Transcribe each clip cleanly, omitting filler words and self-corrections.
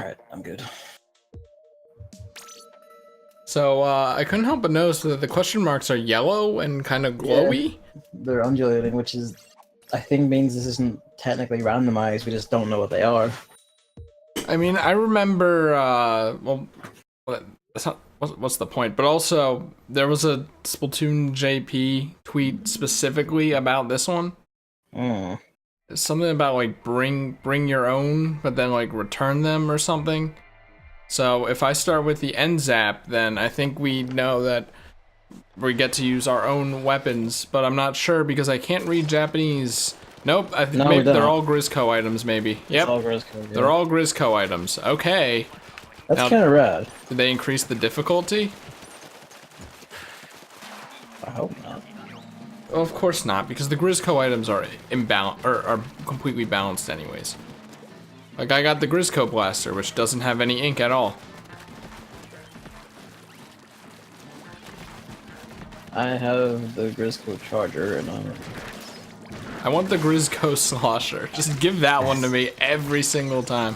Alright, I'm good. So I couldn't help but notice that the question marks are yellow and kind of glowy. Yeah, they're undulating, which is, I think, means this isn't technically randomized. We just don't know what they are. I mean, I remember. Well, that's not. What's the point? But also, there was a Splatoon JP tweet specifically about this one. Something about like bring your own, but then like return them or something. So if I start with the end zap, then I think we know that we get to use our own weapons, but I'm not sure because I can't read Japanese. Nope, I think maybe they're all Grizzco items, maybe. Yep, all Grizzco, yeah. They're all Grizzco items. Okay. That's kind of rad. Did they increase the difficulty? I hope not. Well, of course not, because the Grizzco items are are completely balanced anyways. Like, I got the Grizzco blaster, which doesn't have any ink at all. I have the Grizzco charger, and I want the Grizzco slosher. Just give that one to me every single time.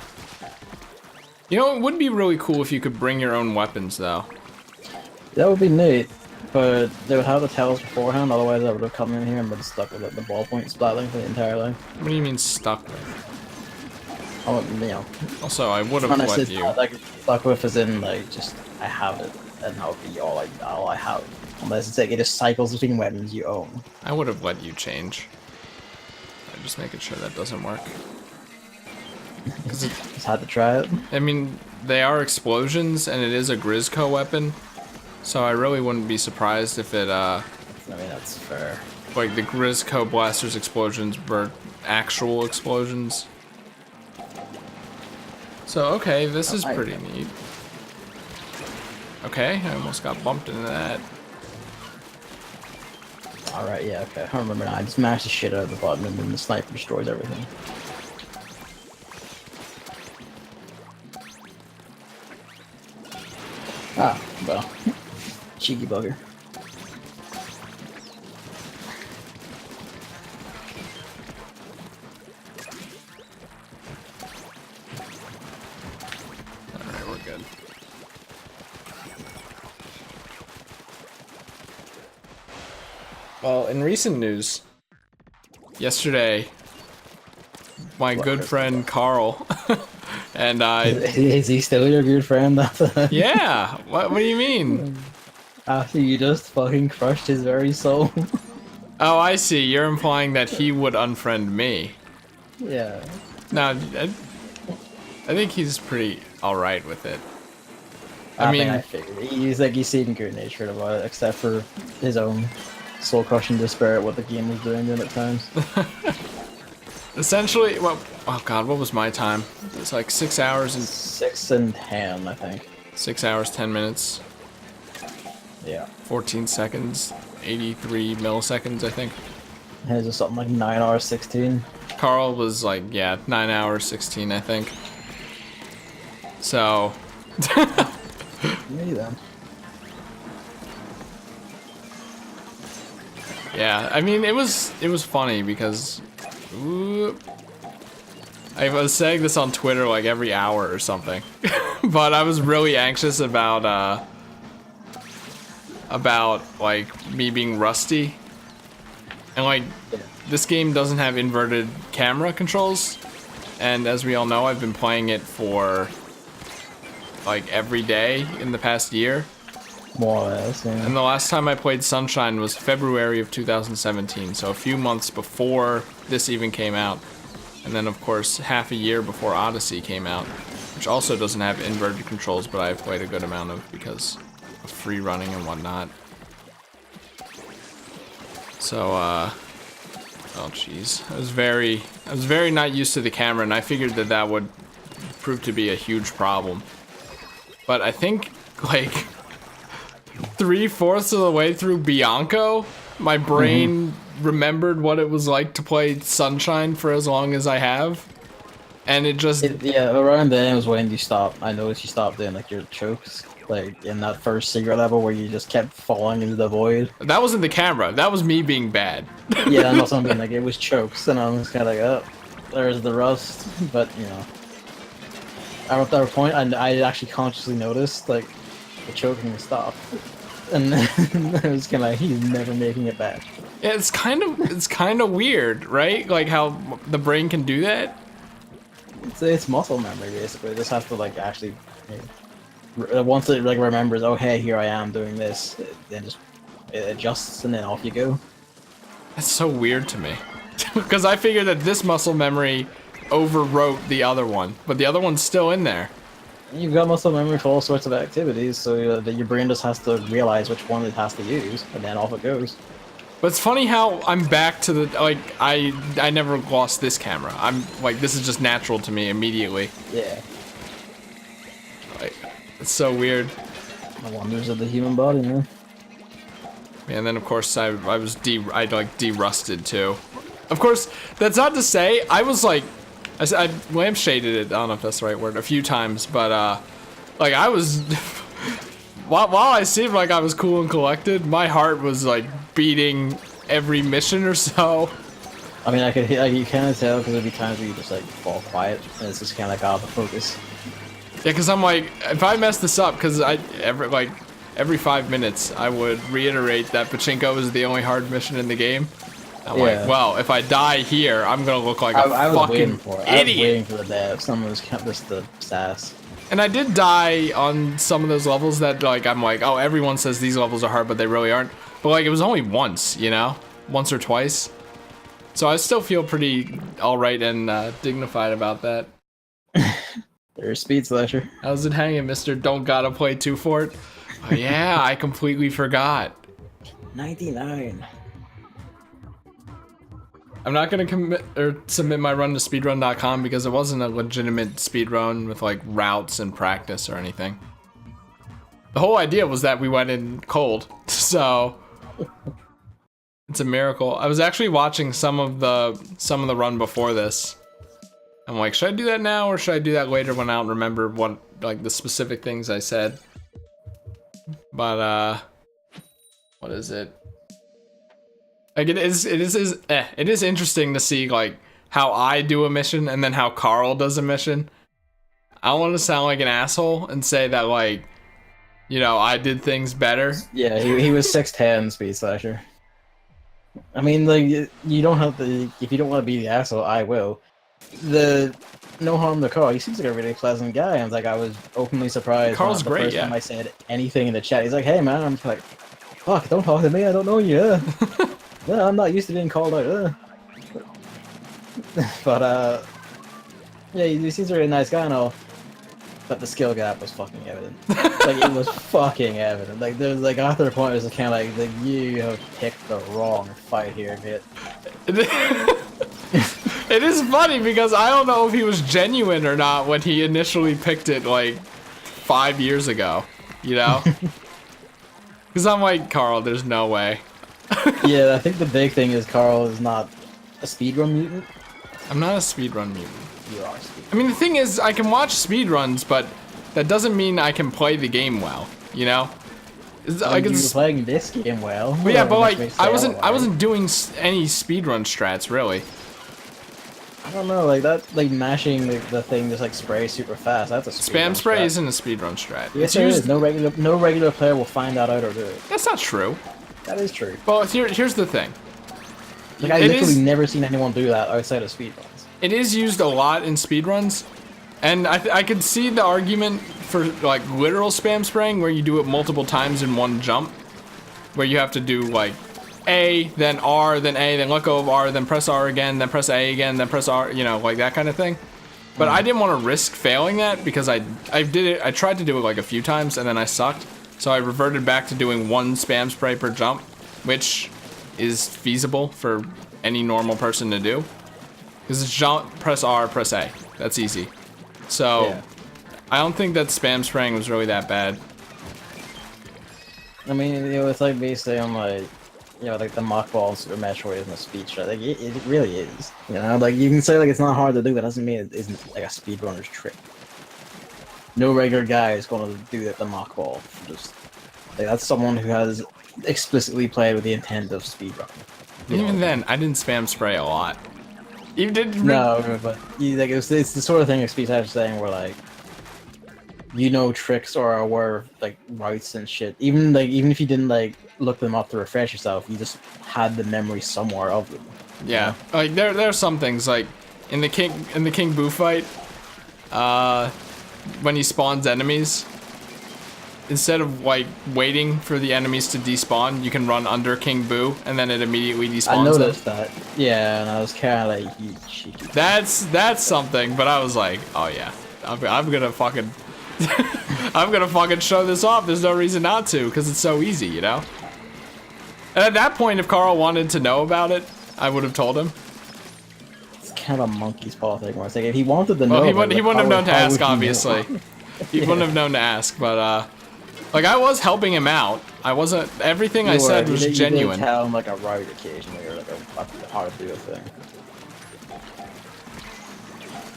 You know, it would be really cool if you could bring your own weapons, though. That would be neat, but they would have to tell us beforehand, otherwise I would have come in here and been stuck with like, the ballpoint splatling for the entire life. What do you mean stuck with? Oh, you know. Also, I would have let you. Like, stuck with as in, like, just, I have it, and that'll be all I have. Unless it's like it just cycles between weapons you own. I would have let you change. I'm just making sure that doesn't work. Just had to try it. I mean, they are explosions, and it is a Grizzco weapon, so I really wouldn't be surprised if it, I mean, that's fair. like, the Grizzco blaster's explosions were actual explosions. So, okay, this is pretty neat. Okay, I almost got bumped into that. Alright, yeah, okay. I remember now. I just mashed the shit out of the button and then the sniper destroys everything. Ah, well. Cheeky bugger. Alright, we're good. Well, in recent news, yesterday, my good friend Carl and I... Is he still your good friend? Yeah! What do you mean? After you just fucking crushed his very soul. Oh, I see. You're implying that he would unfriend me. Yeah. No, I think he's pretty alright with it. I mean, I figured. He's like, he seemed good natured about it, except for his own soul-crushing despair at what the game was doing at times. Essentially, well, oh god, what was my time? It's like 6 hours and... 6 and 10, I think. 6 hours, 10 minutes. Yeah. 14 seconds, 83 milliseconds, I think. His is something like 9 hours, 16. Carl was like, yeah, 9 hours, 16, I think. So... Me then. Yeah, I mean, it was funny because... Ooh, I was saying this on Twitter like every hour or something. But I was really anxious about like me being rusty. And like, this game doesn't have inverted camera controls. And as we all know, I've been playing it for like every day in the past year. More or less, yeah. And the last time I played Sunshine was February of 2017, so a few months before this even came out. And then, of course, half a year before Odyssey came out, which also doesn't have inverted controls, but I've played a good amount of because of free running and whatnot. So, oh jeez, I was very not used to the camera, and I figured that would prove to be a huge problem. But I think, like, 3/4 of the way through Bianco, my brain remembered what it was like to play Sunshine for as long as I have. And it just... yeah, around then was when you stopped. I noticed you stopped doing like your chokes. Like in that first secret level where you just kept falling into the void. That wasn't the camera, that was me being bad. Yeah, I know something like it was chokes, and I was kind of like, oh, there's the rust, but you know. at that point, I actually consciously noticed like the choking would stop, and I was kind of like, he's never making it back. Yeah, it's kind of weird, right? Like how the brain can do that. It's muscle memory basically. It just has to like actually, once it like remembers, oh hey, here I am doing this, then just it adjusts and then off you go. That's so weird to me, because I figured that this muscle memory overwrote the other one, but the other one's still in there. You've got muscle memory for all sorts of activities, so that your brain just has to realize which one it has to use, and then off it goes. But it's funny how I'm back to the, like, I never lost this camera. I'm, like, this is just natural to me immediately. Yeah. Like, it's so weird. The wonders of the human body, man. And then, of course, I de-rusted, too. Of course, that's not to say, I was, like, I lampshaded it, I don't know if that's the right word, a few times, but, like, I was... While I seemed like I was cool and collected, my heart was like beating every mission or so. I mean, you kind of tell because there'd be times where you just like fall quiet and it's just kind of like out of focus. Yeah, because I'm like, if I mess this up, because every 5 minutes I would reiterate that Pachinko is the only hard mission in the game. I'm like, well, if I die here, I'm gonna look like a fucking waiting for it. idiot. I was waiting for the death. Someone was just the sass. And I did die on some of those levels that, like, I'm like, oh, everyone says these levels are hard, but they really aren't. But, like, it was only once, you know? Once or twice. So I still feel pretty alright and dignified about that. There's Speed Slasher. How's it hanging, Mr. Don't Gotta Play 2 for it? Oh, yeah, I completely forgot. 99. I'm not gonna commit or submit my run to speedrun.com because it wasn't a legitimate speedrun with like routes and practice or anything. The whole idea was that we went in cold, so it's a miracle. I was actually watching some of the run before this. I'm like, should I do that now or should I do that later when I don't remember what like the specific things I said? But what is it? Like it is interesting to see like how I do a mission and then how Carl does a mission. I don't want to sound like an asshole and say that like, you know, I did things better. Yeah, he was 6'10" Speed Slasher. I mean, like, you don't have to, if you don't want to be the asshole, I will. No harm to Carl, he seems like a really pleasant guy, and like, I was openly surprised. Carl's the great, first yeah. time I said anything in the chat, he's like, hey man, I'm like, fuck, don't talk to me, I don't know you. Yeah, I'm not used to being called out. But, yeah, he seems like a really nice guy and all. But the skill gap was fucking evident. Like, it was fucking evident. Like, there's, like, after the point, it was kind of like, you have picked the wrong fight here, mate. It is funny because I don't know if he was genuine or not when he initially picked it, like, 5 years ago, you know? Because I'm like, Carl, there's no way. Yeah, I think the big thing is Carl is not a speedrun mutant. I'm not a speedrun mutant. You are a speedrun. I mean, the thing is, I can watch speedruns, but that doesn't mean I can play the game well, you know? Like, you were playing this game well. But yeah, but like, I wasn't doing any speedrun strats, really. I don't know, like that, like mashing the thing just like spray super fast. That's a spam spray strat. Isn't a speedrun strat. Yes, it is. No regular player will find that out or do it. That's not true. That is true. Well, here's the thing. Like, I've literally never seen anyone do that outside of speedruns. It is used a lot in speedruns, and I could see the argument for like literal spam spraying where you do it multiple times in one jump, where you have to do like A, then R, then A, then let go of R, then press R again, then press A again, then press R, you know, like that kind of thing. But I didn't want to risk failing that because I tried to do it like a few times and then I sucked. So I reverted back to doing one spam spray per jump, which is feasible for any normal person to do. Because it's jump, press R, press A. That's easy. So yeah. I don't think that spam spraying was really that bad. I mean, you know, it's like basically on like, you know, like the mock balls or Metroid isn't a speed strat. Like it really is. You know, like you can say like it's not hard to do, but that doesn't mean it isn't like a speedrunner's trick. No regular guy is going to do the mock ball. Just like, that's someone who has explicitly played with the intent of speedrun. Even then, I didn't spam spray a lot. You did? No, but like it's the sort of thing like Speed Slasher saying where like you know tricks or are aware of like routes and shit. Even if you didn't like look them up to refresh yourself, you just had the memory somewhere of them. Yeah, like there are some things like in the King Boo fight, when he spawns enemies, instead of like waiting for the enemies to despawn, you can run under King Boo and then it immediately despawns I noticed them. that. Yeah, and I was kind of like, you cheeky. That's something, but I was like, oh yeah, I'm gonna fucking I'm gonna fucking show this off. There's no reason not to, because it's so easy, you know. And at that point, if Carl wanted to know about it, I would have told him. It's kind of a monkey's paw thing. Where it's like if he wanted to know, Well, he wouldn't have known to how ask, would he know? obviously. He wouldn't have known to ask, but like I was helping him out. I wasn't. Everything I said was genuine. You tell him like a route occasionally, or like how to do a thing.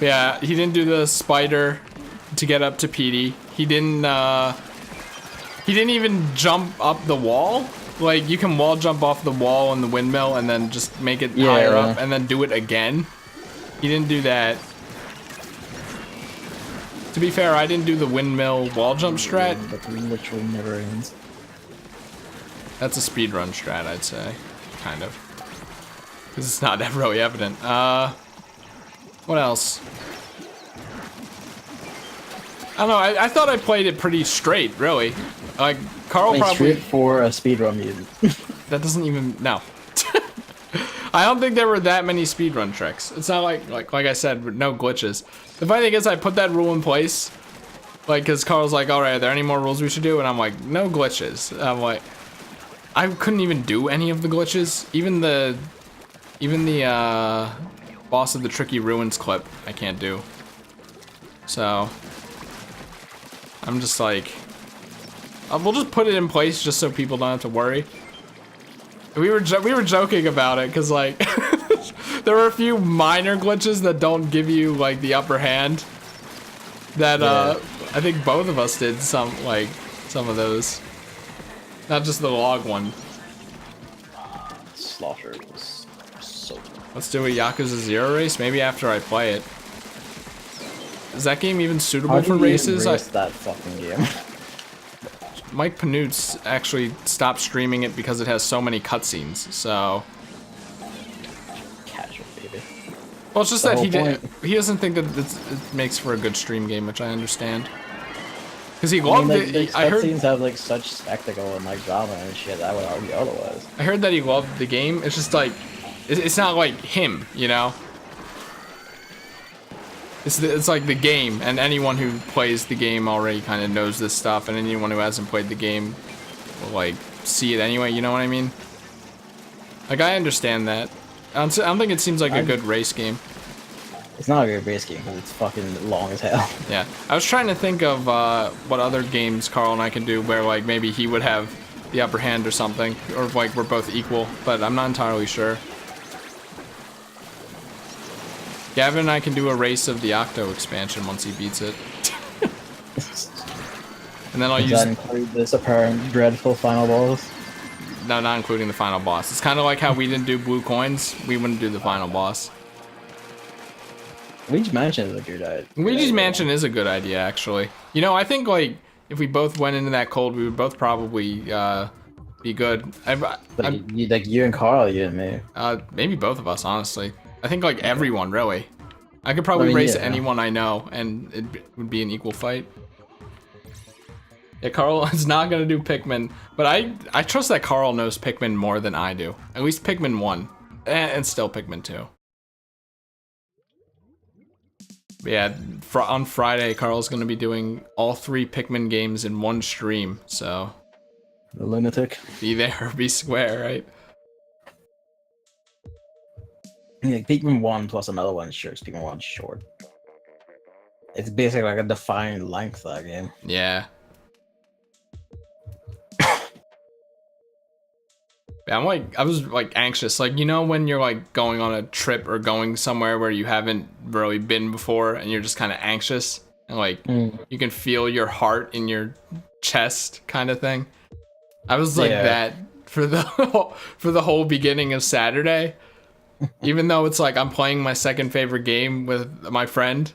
Yeah, he didn't do the spider to get up to Petey. He didn't even jump up the wall. Like, you can wall jump off the wall in the windmill and then just make it higher up and then do it again. He didn't do that. To be fair, I didn't do the windmill wall jump strat. That literally never ends. That's a speedrun strat, I'd say. Kind of. Because it's not that really evident. What else? I don't know, I thought I played it pretty straight, really. Like, Carl probably... Straight for a speedrun mutant. That doesn't even... No. I don't think there were that many speedrun tricks. It's not like I said, no glitches. The funny thing is, I put that rule in place, like, because Carl's like, alright, are there any more rules we should do? And I'm like, no glitches. I'm like... I couldn't even do any of the glitches. Even the Boss of the Tricky Ruins clip, I can't do. So... I'm just like... we'll just put it in place just so people don't have to worry. We were joking about it because like there were a few minor glitches that don't give you like the upper hand. That I think both of us did some of those. Not just the log one. Slaughter was so good. Let's do a Yakuza 0 race. Maybe after I play it. Is that game even suitable for races? That fucking game. Mike Panutz actually stopped streaming it because it has so many cutscenes, so... Casual, baby. Well, it's just that he doesn't think that it makes for a good stream game, which I understand. Because he loved it. I heard cutscenes have like such spectacle and like drama and shit. I would argue otherwise. I heard that he loved the game. It's just like, it's not like him, you know? It's like the game, and anyone who plays the game already kind of knows this stuff, and anyone who hasn't played the game will like see it anyway, you know what I mean? Like, I understand that. I don't think it seems like a good race game. It's not a good race game because it's fucking long as hell. Yeah, I was trying to think of what other games Carl and I can do where like maybe he would have the upper hand or something, or like we're both equal, but I'm not entirely sure. Gavin and I can do a race of the Octo expansion once he beats it. And then I'll use... Does that include this apparent dreadful final boss? No, not including the final boss. It's kind of like how we didn't do blue coins. We wouldn't do the final boss. Luigi's Mansion is a good idea. Luigi's Mansion is a good idea, actually. You know, I think, like, if we both went into that cold, we would both probably be good. Like you and Carl, you and me. Maybe both of us, honestly. I think, like, everyone, really. I could probably race anyone I know, and it would be an equal fight. Yeah, Carl is not going to do Pikmin, but I trust that Carl knows Pikmin more than I do. At least Pikmin 1, and still Pikmin 2. But yeah, on Friday, Carl's going to be doing all 3 Pikmin games in one stream, so... The lunatic. Be there or be square, right? Yeah, Pikmin 1 plus another one, sure, Pikmin 1's short. It's basically like a defined length, that game. Yeah. Yeah, I was like anxious, like, you know when you're like going on a trip or going somewhere where you haven't really been before and you're just kind of anxious and like you can feel your heart in your chest kind of thing. I was like that for the whole beginning of Saturday. Even though it's like I'm playing my second favorite game with my friend,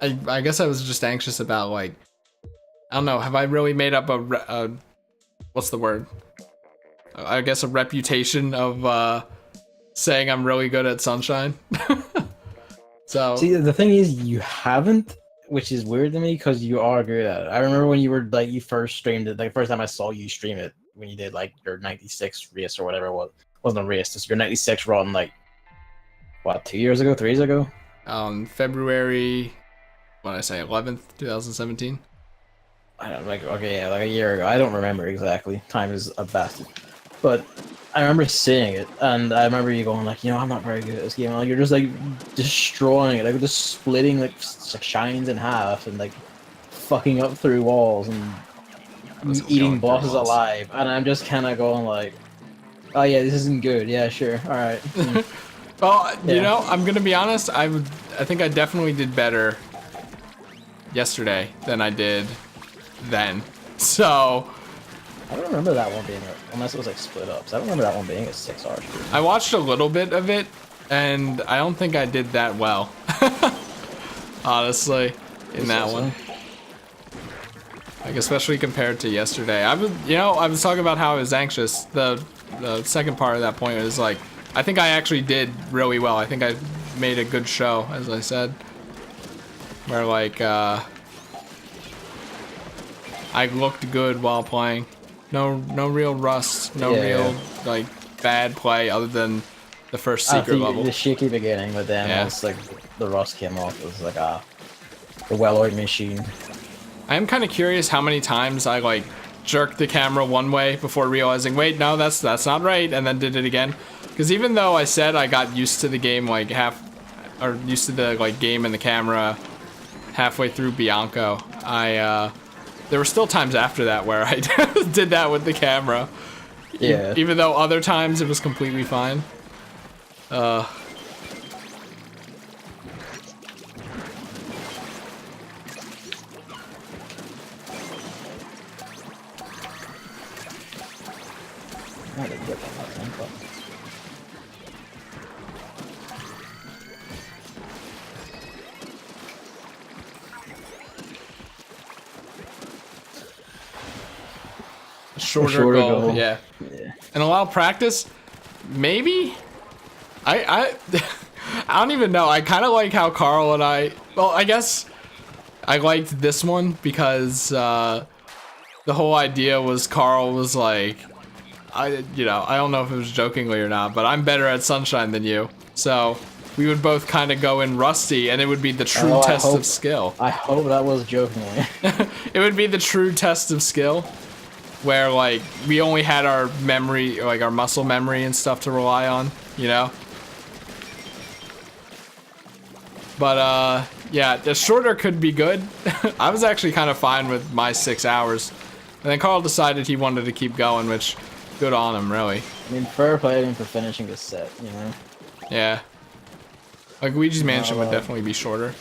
I guess I was just anxious about like, I don't know, have I really made up a what's the word? I guess a reputation of saying I'm really good at Sunshine. So See, the thing is, you haven't, which is weird to me because you are good at it. I remember when you were like you first streamed it, like first time I saw you stream it when you did like your 96 Rias or whatever it was. Wasn't a Rias, it's your 96 run like what, 2 years ago, 3 years ago? February, what did I say, 11th, 2017. I don't like okay, yeah, like a year ago. I don't remember exactly. Time is a bastard. But I remember seeing it, and I remember you going like, I'm not very good at this game. Like you're just like destroying it, like just splitting like shines in half and like fucking up through walls and eating bosses alive. And I'm just kind of going like, oh yeah, this isn't good. Yeah, sure, all right. Well, Yeah. I'm gonna be honest. I think I definitely did better yesterday than I did then. So I don't remember that one being unless it was like split up. So I don't remember that one being a 6 hour stream. I watched a little bit of it, and I don't think I did that well. Honestly, in that one. Like especially compared to yesterday. I was talking about how I was anxious. The second part of that point is like, I think I actually did really well. I think I made a good show, as I said. Where like I looked good while playing. No real rust, real like bad play other than the first secret level. The shaky beginning, but then once like the rust came off, it was like the well-oiled machine. I am kind of curious how many times I like jerked the camera one way before realizing, wait, no, that's not right, and then did it again. Because even though I said I got used to the game like used to the like game and the camera halfway through Bianco, there were still times after that where I did that with the camera. Yeah. Even though other times it was completely fine. Shorter goal. Yeah. And allow practice, maybe? I don't even know. I kind of like how Carl and well, I guess I liked this one because the whole idea was Carl was like, I don't know if it was jokingly or not, but I'm better at Sunshine than you. So we would both kind of go in rusty and it would be the true test of skill. I hope that was jokingly. It would be the true test of skill. Where like we only had our memory, like our muscle memory and stuff to rely on, But yeah, the shorter could be good. I was actually kind of fine with my 6 hours, and then Carl decided he wanted to keep going, which good on him, really. I mean, fair play to him for finishing this set, Yeah. Like Luigi's Mansion would definitely be shorter.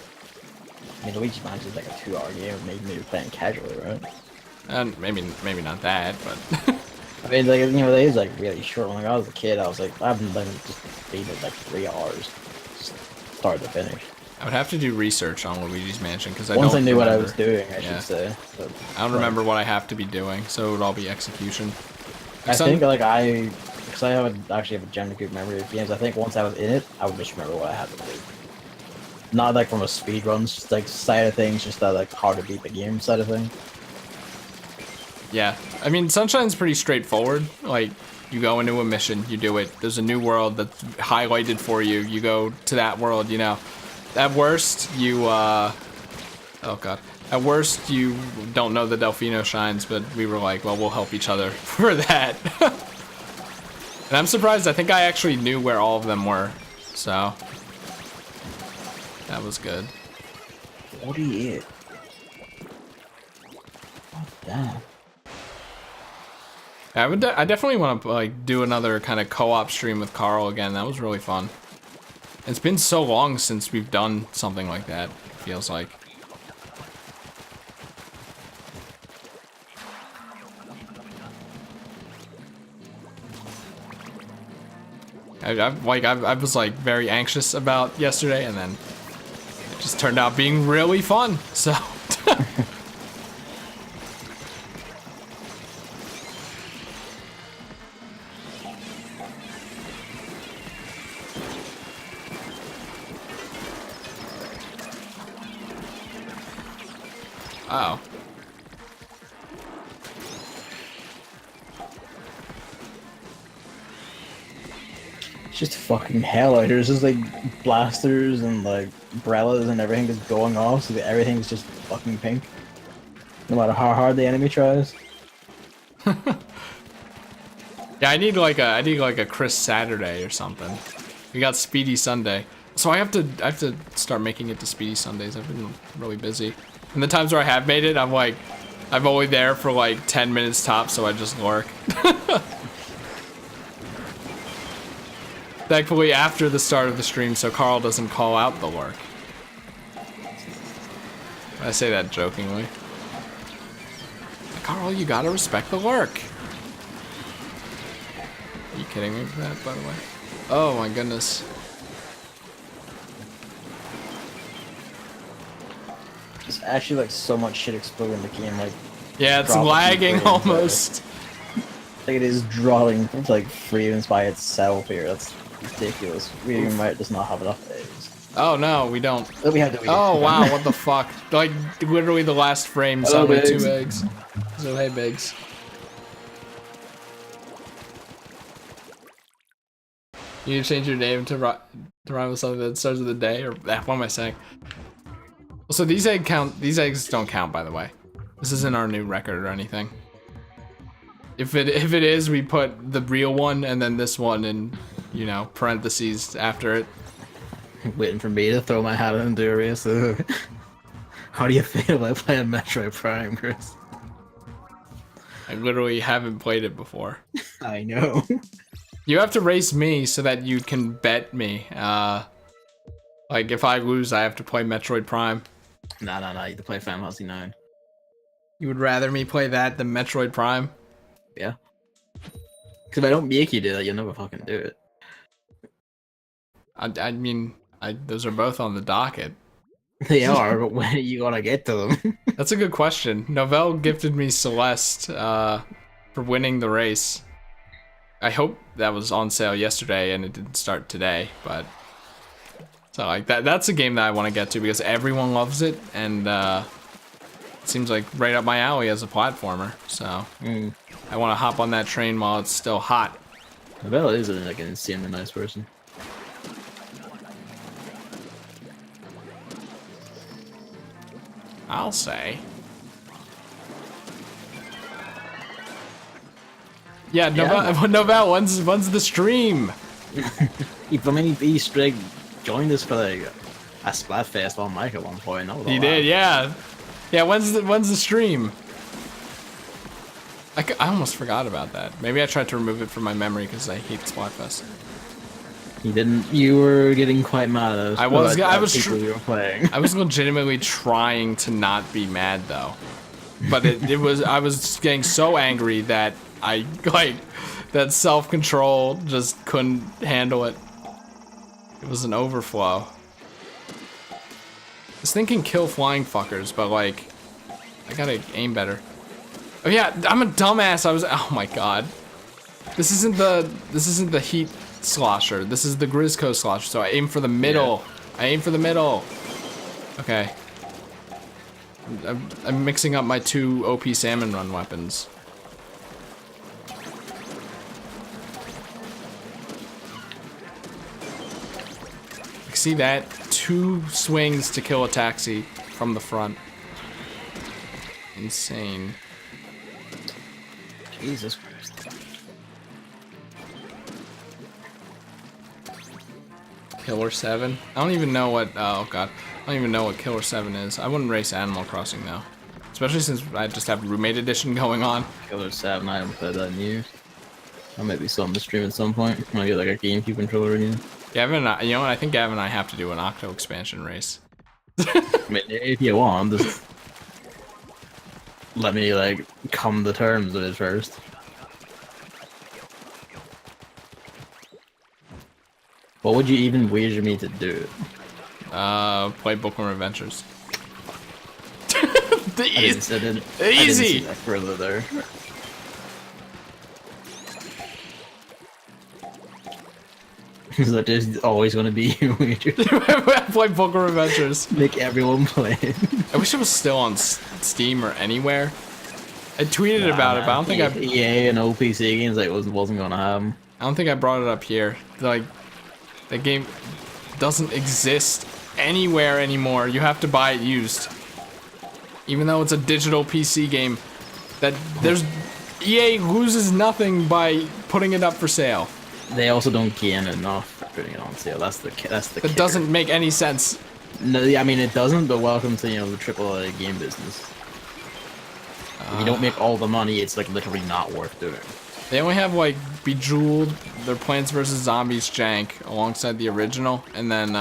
I mean, Luigi's Mansion is like a 2-hour game. Maybe you're playing casually, right? And maybe not that, but I mean, like they is like really short. When I was a kid, I was like, I've been just beat it like 3 hours, start to finish. I would have to do research on Luigi's Mansion because I Once don't I knew remember. what I was doing, I should say. But, I don't remember what I have to be doing, so it would all be execution. I think like because I actually have a generally good memory of games. I think once I was in it, I would just remember what I had to do. Not like from a speedrun like side of things, just that like hard to beat the game side of thing. Yeah, I mean, Sunshine's pretty straightforward. Like, you go into a mission, you do it. There's a new world that's highlighted for you. You go to that world, At worst, oh god. At worst, you don't know the Delfino shines, but we were like, well, we'll help each other for that. And I'm surprised, I think I actually knew where all of them were. So, that was good. 48. Oh, damn. I definitely want to like do another kind of co-op stream with Carl again. That was really fun. It's been so long since we've done something like that, it feels like. I was like very anxious about yesterday, and then just turned out being really fun. So. Oh. It's just fucking hell out here. There's just like blasters and like umbrellas and everything just going off, so that everything's just fucking pink. No matter how hard the enemy tries. Yeah, I need like a Chris Saturday or something. We got Speedy Sunday, so I have to start making it to Speedy Sundays. I've been really busy, and the times where I have made it, I'm only there for like 10 minutes tops, so I just lurk. Thankfully, after the start of the stream, so Carl doesn't call out the lurk. I say that jokingly. Carl, you gotta respect the lurk. Are you kidding me with that, by the way? Oh my goodness. There's actually like so much shit exploding in the game, like Yeah, it's lagging almost. Like it is drawing like frames by itself here. That's ridiculous. We might just not have enough eggs. Oh no, we don't. But we have to. Oh wow, what the fuck? Like literally the last frame saw me 2 eggs. So hey, Biggs. You need to change your name to rhyme with something that starts with a day, or what am I saying? So these eggs don't count, by the way. This isn't our new record or anything. If it is, we put the real one and then this one in, you know, parentheses after it. Waiting for me to throw my hat in the race. So how do you feel about playing Metroid Prime, Chris? I literally haven't played it before. I know. You have to race me so that you can bet me. Like if I lose, I have to play Metroid Prime. Nah, you have to play Final Fantasy 9. You would rather me play that than Metroid Prime? Yeah. Because if I don't make you do that, you'll never fucking do it. I mean, those are both on the docket. They are, but when are you gonna get to them? That's a good question. Novell gifted me Celeste for winning the race. I hope that was on sale yesterday and it didn't start today, but so like that's a game that I want to get to because everyone loves it and it seems like right up my alley as a platformer. So I want to hop on that train while it's still hot. Novell is like an insanely nice person. I'll say. Yeah, Novell, when's the stream? He straight joined us for like a Splatfest on mic at one point. He did, yeah. Yeah, when's the stream? I almost forgot about that. Maybe I tried to remove it from my memory because I hate Splatfest. You didn't. You were getting quite mad at us. I was playing. I was legitimately trying to not be mad though, but I was getting so angry that that self-control just couldn't handle it. It was an overflow. I was thinking kill flying fuckers, but like I gotta aim better. Oh yeah, I'm a dumbass. Oh my god. This isn't the heat slosher. This is the Grisco slosher. So I aim for the middle. Yeah. I aim for the middle. Okay. I'm mixing up my 2 OP salmon run weapons. See that? 2 swings to kill a taxi from the front. Insane. Jesus Christ. Killer 7? I don't even know what, oh god. I don't even know what Killer 7 is. I wouldn't race Animal Crossing though. Especially since I just have Roommate Edition going on. Killer 7, I haven't played that in years. I might be still on the stream at some point. When I get like a GameCube controller again. Gavin, you know what? I think Gavin and I have to do an Octo expansion race. I mean, if you want, just let me like come to terms with it first. What would you even wager me to do it? Play Bookworm Adventures. I didn't Easy. see that further there. Is that just always going to be weird? Play Bookworm Adventures. Make everyone play it. I wish it was still on Steam or anywhere. I tweeted about it, but I don't think I. EA and OPC games like wasn't gonna happen. I don't think I brought it up here. Like, the game doesn't exist anywhere anymore. You have to buy it used. Even though it's a digital PC game, EA loses nothing by putting it up for sale. They also don't gain enough for putting it on sale. That's the That kicker. doesn't make any sense. No, I mean it doesn't. But welcome to the AAA game business. If you don't make all the money, it's like literally not worth doing. They only have like Bejeweled, their Plants vs Zombies jank alongside the original, and then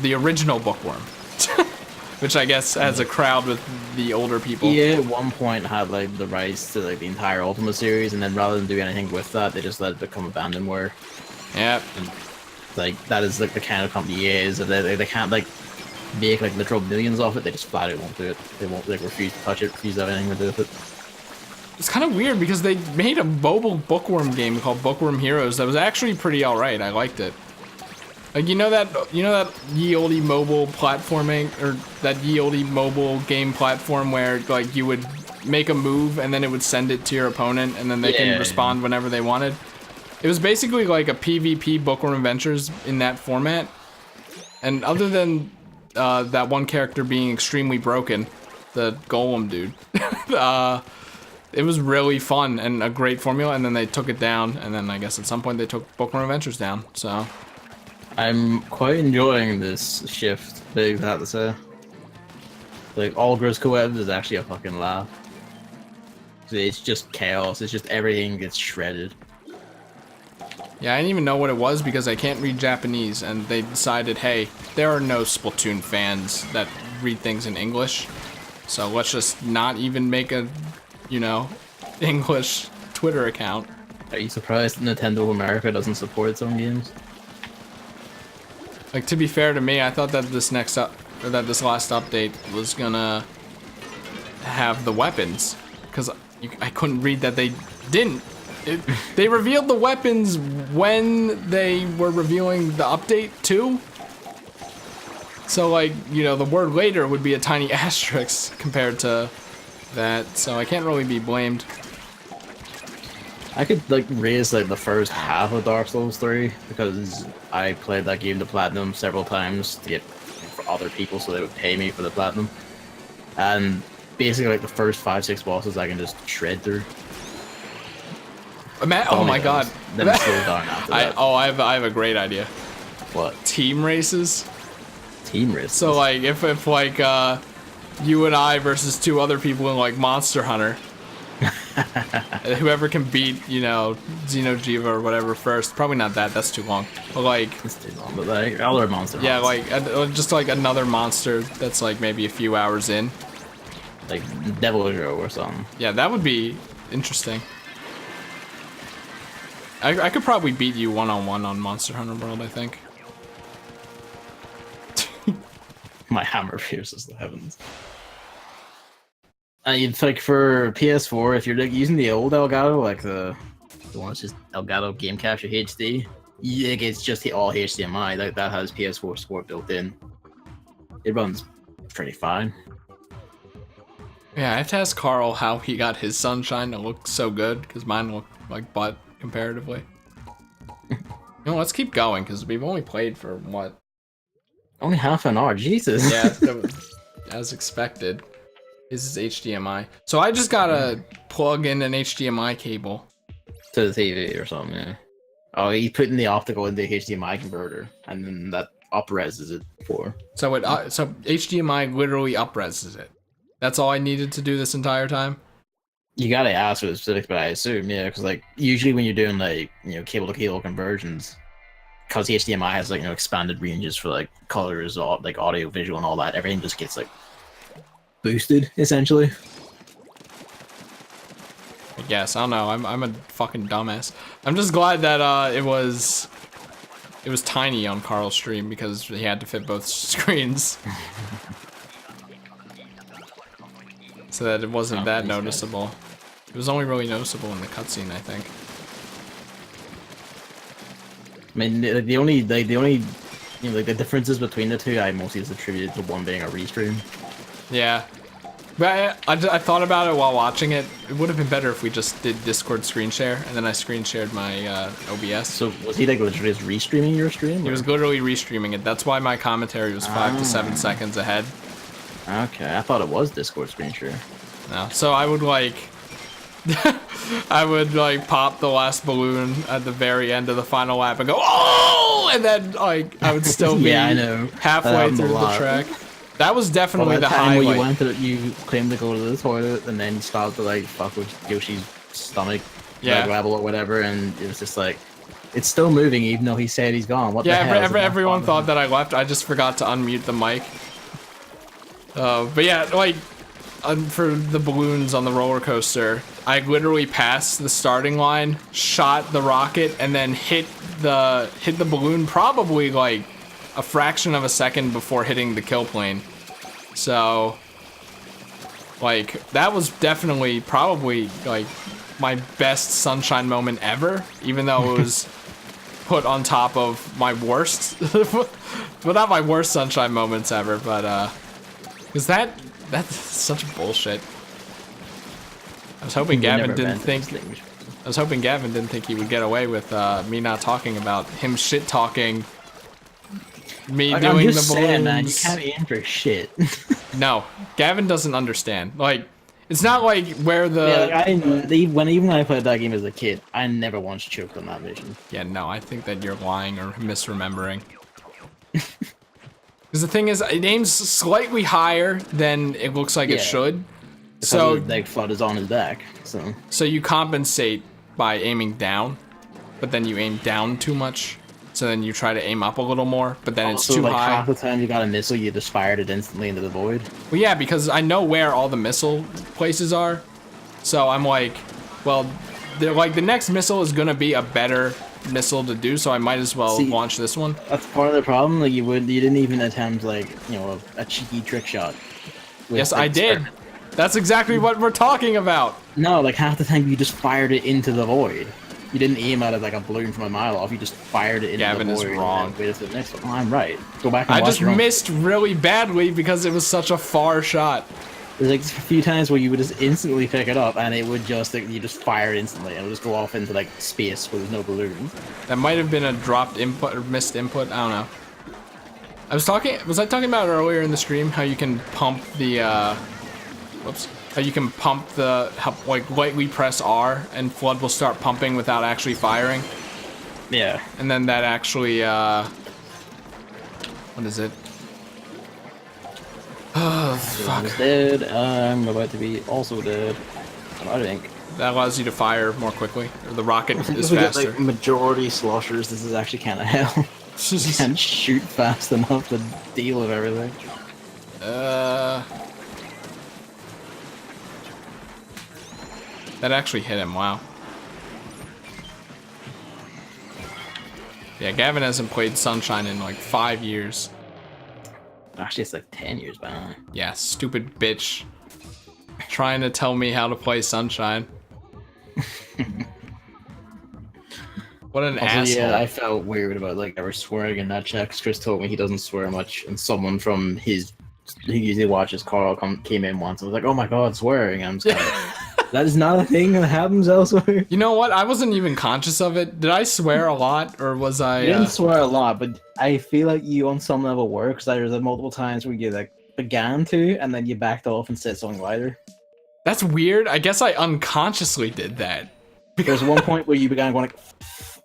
the original Bookworm, which I guess has a crowd with the older people. Yeah, at one point had like the rights to like the entire Ultima series, and then rather than do anything with that, they just let it become abandonware. Yeah. And like that is like the kind of company EA is. They can't like make like literal millions off it. They just flat out won't do it. They won't like refuse to touch it, refuse to have anything to do with it. It's kind of weird because they made a mobile Bookworm game called Bookworm Heroes that was actually pretty alright. I liked it. Like, you know that ye olde mobile platforming, or that ye olde mobile game platform where like you would make a move and then it would send it to your opponent and then they can respond whenever they wanted. It was basically like a PvP Bookworm Adventures in that format. And other than that one character being extremely broken, the golem dude, it was really fun and a great formula, and then they took it down, and then I guess at some point they took Bookworm Adventures down, so. I'm quite enjoying this shift, I have to say. Like, all Gross Co-eds is actually a fucking laugh. It's just chaos, it's just everything gets shredded. Yeah, I didn't even know what it was because I can't read Japanese, and they decided, hey, there are no Splatoon fans that read things in English, so let's just not even make a, English Twitter account. Are you surprised Nintendo of America doesn't support its own games? Like, to be fair to me, I thought that this last update was gonna have the weapons, because I couldn't read that they didn't. They revealed the weapons when they were revealing the update too. So like, the word later would be a tiny asterisk compared to that, so I can't really be blamed. I could like raise like the first half of Dark Souls 3 because I played that game to platinum several times to get for other people so they would pay me for the platinum. And basically like the first 5-6 bosses I can just shred through. Oh my god. Then slow down after that. I have a great idea. What? Team races. Team races? So like if like you and I versus 2 other people in like Monster Hunter. Whoever can beat, Xeno'jiva or whatever first. Probably not that, that's too long. But like, it's too long, but like other monster yeah, hunts. like just like another monster that's like maybe a few hours in. Like Devil Joe or something. Yeah, that would be interesting. I could probably beat you one-on-one on Monster Hunter World, I think. My hammer pierces the heavens. It's like for PS4, if you're like using the old Elgato, like the one that's just Elgato Game Capture HD, it's just all HDMI. That has PS4 support built in. It runs pretty fine. Yeah, I have to ask Carl how he got his Sunshine to look so good, because mine looked like butt comparatively. Let's keep going, because we've only played for what? Only half an hour, Jesus. Yeah, as expected. This is HDMI. So I just gotta plug in an HDMI cable. To the TV or something, yeah. Oh, you put in the optical into the HDMI converter, and then that up-reses it for. So so HDMI literally up-reses it. That's all I needed to do this entire time? You gotta ask for the specifics, but I assume, yeah, because like usually when you're doing like cable-to-cable conversions, because HDMI has like expanded ranges for like colors, or like audio, visual, and all that, everything just gets like boosted essentially. I guess I don't know. I'm a fucking dumbass. I'm just glad that it was it was tiny on Carl's stream because he had to fit both screens. So that it wasn't that noticeable. It was only really noticeable in the cutscene, I think. I mean, the only you know, like the differences between the two, I mostly just attributed to one being a restream. Yeah. But I thought about it while watching it. It would have been better if we just did Discord screen share, and then I screen shared my OBS. So was he like literally just restreaming your stream? He was literally restreaming it. That's why my commentary was 5 to 7 seconds ahead. Okay, I thought it was Discord screen share. No, so I would like, I would like pop the last balloon at the very end of the final lap and go, oh, and then like I would still be Yeah, I know. halfway through the track. That was definitely Well, that the time highlight. where you went to, you claimed to go to the toilet and then you started to like fuck with Yoshi's stomach level or whatever, and it was just like, it's still moving even though he said he's gone. What the hell? Everyone thought that I left. I just forgot to unmute the mic. But yeah, like for the balloons on the roller coaster, I literally passed the starting line, shot the rocket, and then hit the balloon probably like a fraction of a second before hitting the kill plane. So like that was definitely probably like my best Sunshine moment ever, even though it was put on top of my worst well, not my worst Sunshine moments ever, but because that's such bullshit. I was hoping Gavin didn't think he would get away with me not talking about him shit talking me like, doing I'm just the balloons. saying, man, you can't aim for shit. No, Gavin doesn't understand. Like, it's not like where the even when I played that game as a kid, I never once choked on that mission. Yeah, no, I think that you're lying or misremembering. Because the thing is, it aims slightly higher than it looks like it should. Because So the flood is on his back, so you compensate by aiming down, but then you aim down too much. So then you try to aim up a little more, but then it's too like high. half the time you got a missile, you just fired it instantly into the void. Well, yeah, because I know where all the missile places are. So I'm like, well, the next missile is gonna be a better missile to do, so I might as well launch this one. That's part of the problem. Like you didn't even attempt like a cheeky trick shot. Yes, I did. That's exactly what we're talking about. No, like half the time you just fired it into the void. You didn't aim at it like a balloon from a mile off. You just fired it into Gavin the void. Gavin is wrong. Wait for the next one. Oh, I'm right. Go back and I watch just missed really badly because it was such a far shot. There's like a few times where you would just instantly pick it up and it would just you just fire it instantly and it would just go off into like space where there's no balloons. That might have been a dropped input or missed input. I don't know. Was I talking about earlier in the stream how you can pump the how you can pump like lightly press R and Flood will start pumping without actually firing? Yeah. And then that actually what is it? Oh fuck. I'm dead. I'm about to be also dead. I think. That allows you to fire more quickly. Or the rocket is We faster. get, like, majority sloshers, this is actually kind of hell. You can't shoot fast enough to deal with everything. That actually hit him, wow. Yeah, Gavin hasn't played Sunshine in like 5 years. Actually, it's like 10 years behind. Yeah, stupid bitch. Trying to tell me how to play Sunshine. What an asshole. Yeah, I felt weird about like ever swearing in that chat. Chris told me he doesn't swear much, and someone from he usually watches Carl came in once and was like, "Oh my god, swearing!" I'm just that is not a thing that happens elsewhere. You know what? I wasn't even conscious of it. Did I swear a lot, or was I? You didn't swear a lot, but I feel like you on some level were, because there's multiple times where you like began to, and then you backed off and said something lighter. That's weird. I guess I unconsciously did that. There's one point where you began going like,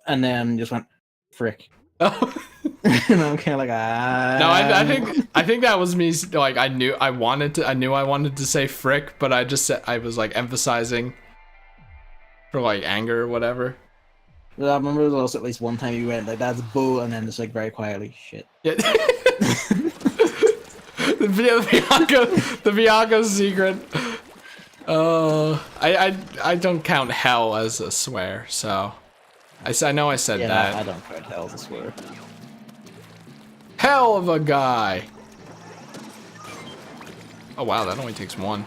and then just went, frick. Oh. And I'm kind of like, ah. No, I think that was me. Like I knew I wanted to say frick, but I just said I was like emphasizing for like anger or whatever. I remember there was also at least one time you went like, "That's bull," and then just like very quietly, shit. Yeah. the Bianca secret. I don't count hell as a swear, so I know I said that. I don't count hell as a swear. hell of a guy. Oh wow, that only takes one.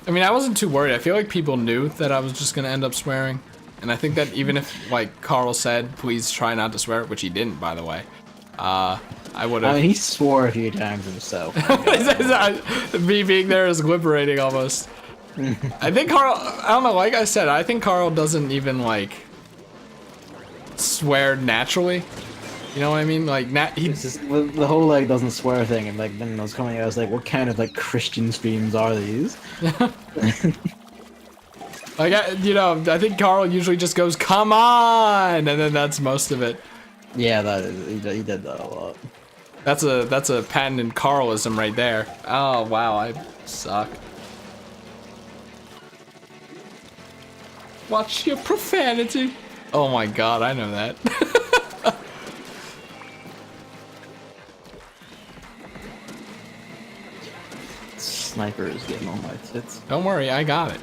I mean, I wasn't too worried. I feel like people knew that I was just gonna end up swearing. And I think that even if, like, Carl said, please try not to swear, which he didn't, by the way, I would have... I mean, he swore a few times himself. Me being there is liberating, almost. I think Carl... I don't know, like I said, I think Carl doesn't even, like, swear naturally. You know what I mean? Like, it's just, the whole, like, doesn't swear thing, and, like, then I was coming out, I was like, what kind of, like, Christian streams are these? Like, you know, I think Carl usually just goes, come on! And then that's most of it. Yeah, he did that a lot. That's a patented Carlism right there. Oh, wow, I suck. Watch your profanity. Oh my god, I know that. Sniper is getting on my tits. Don't worry, I got it.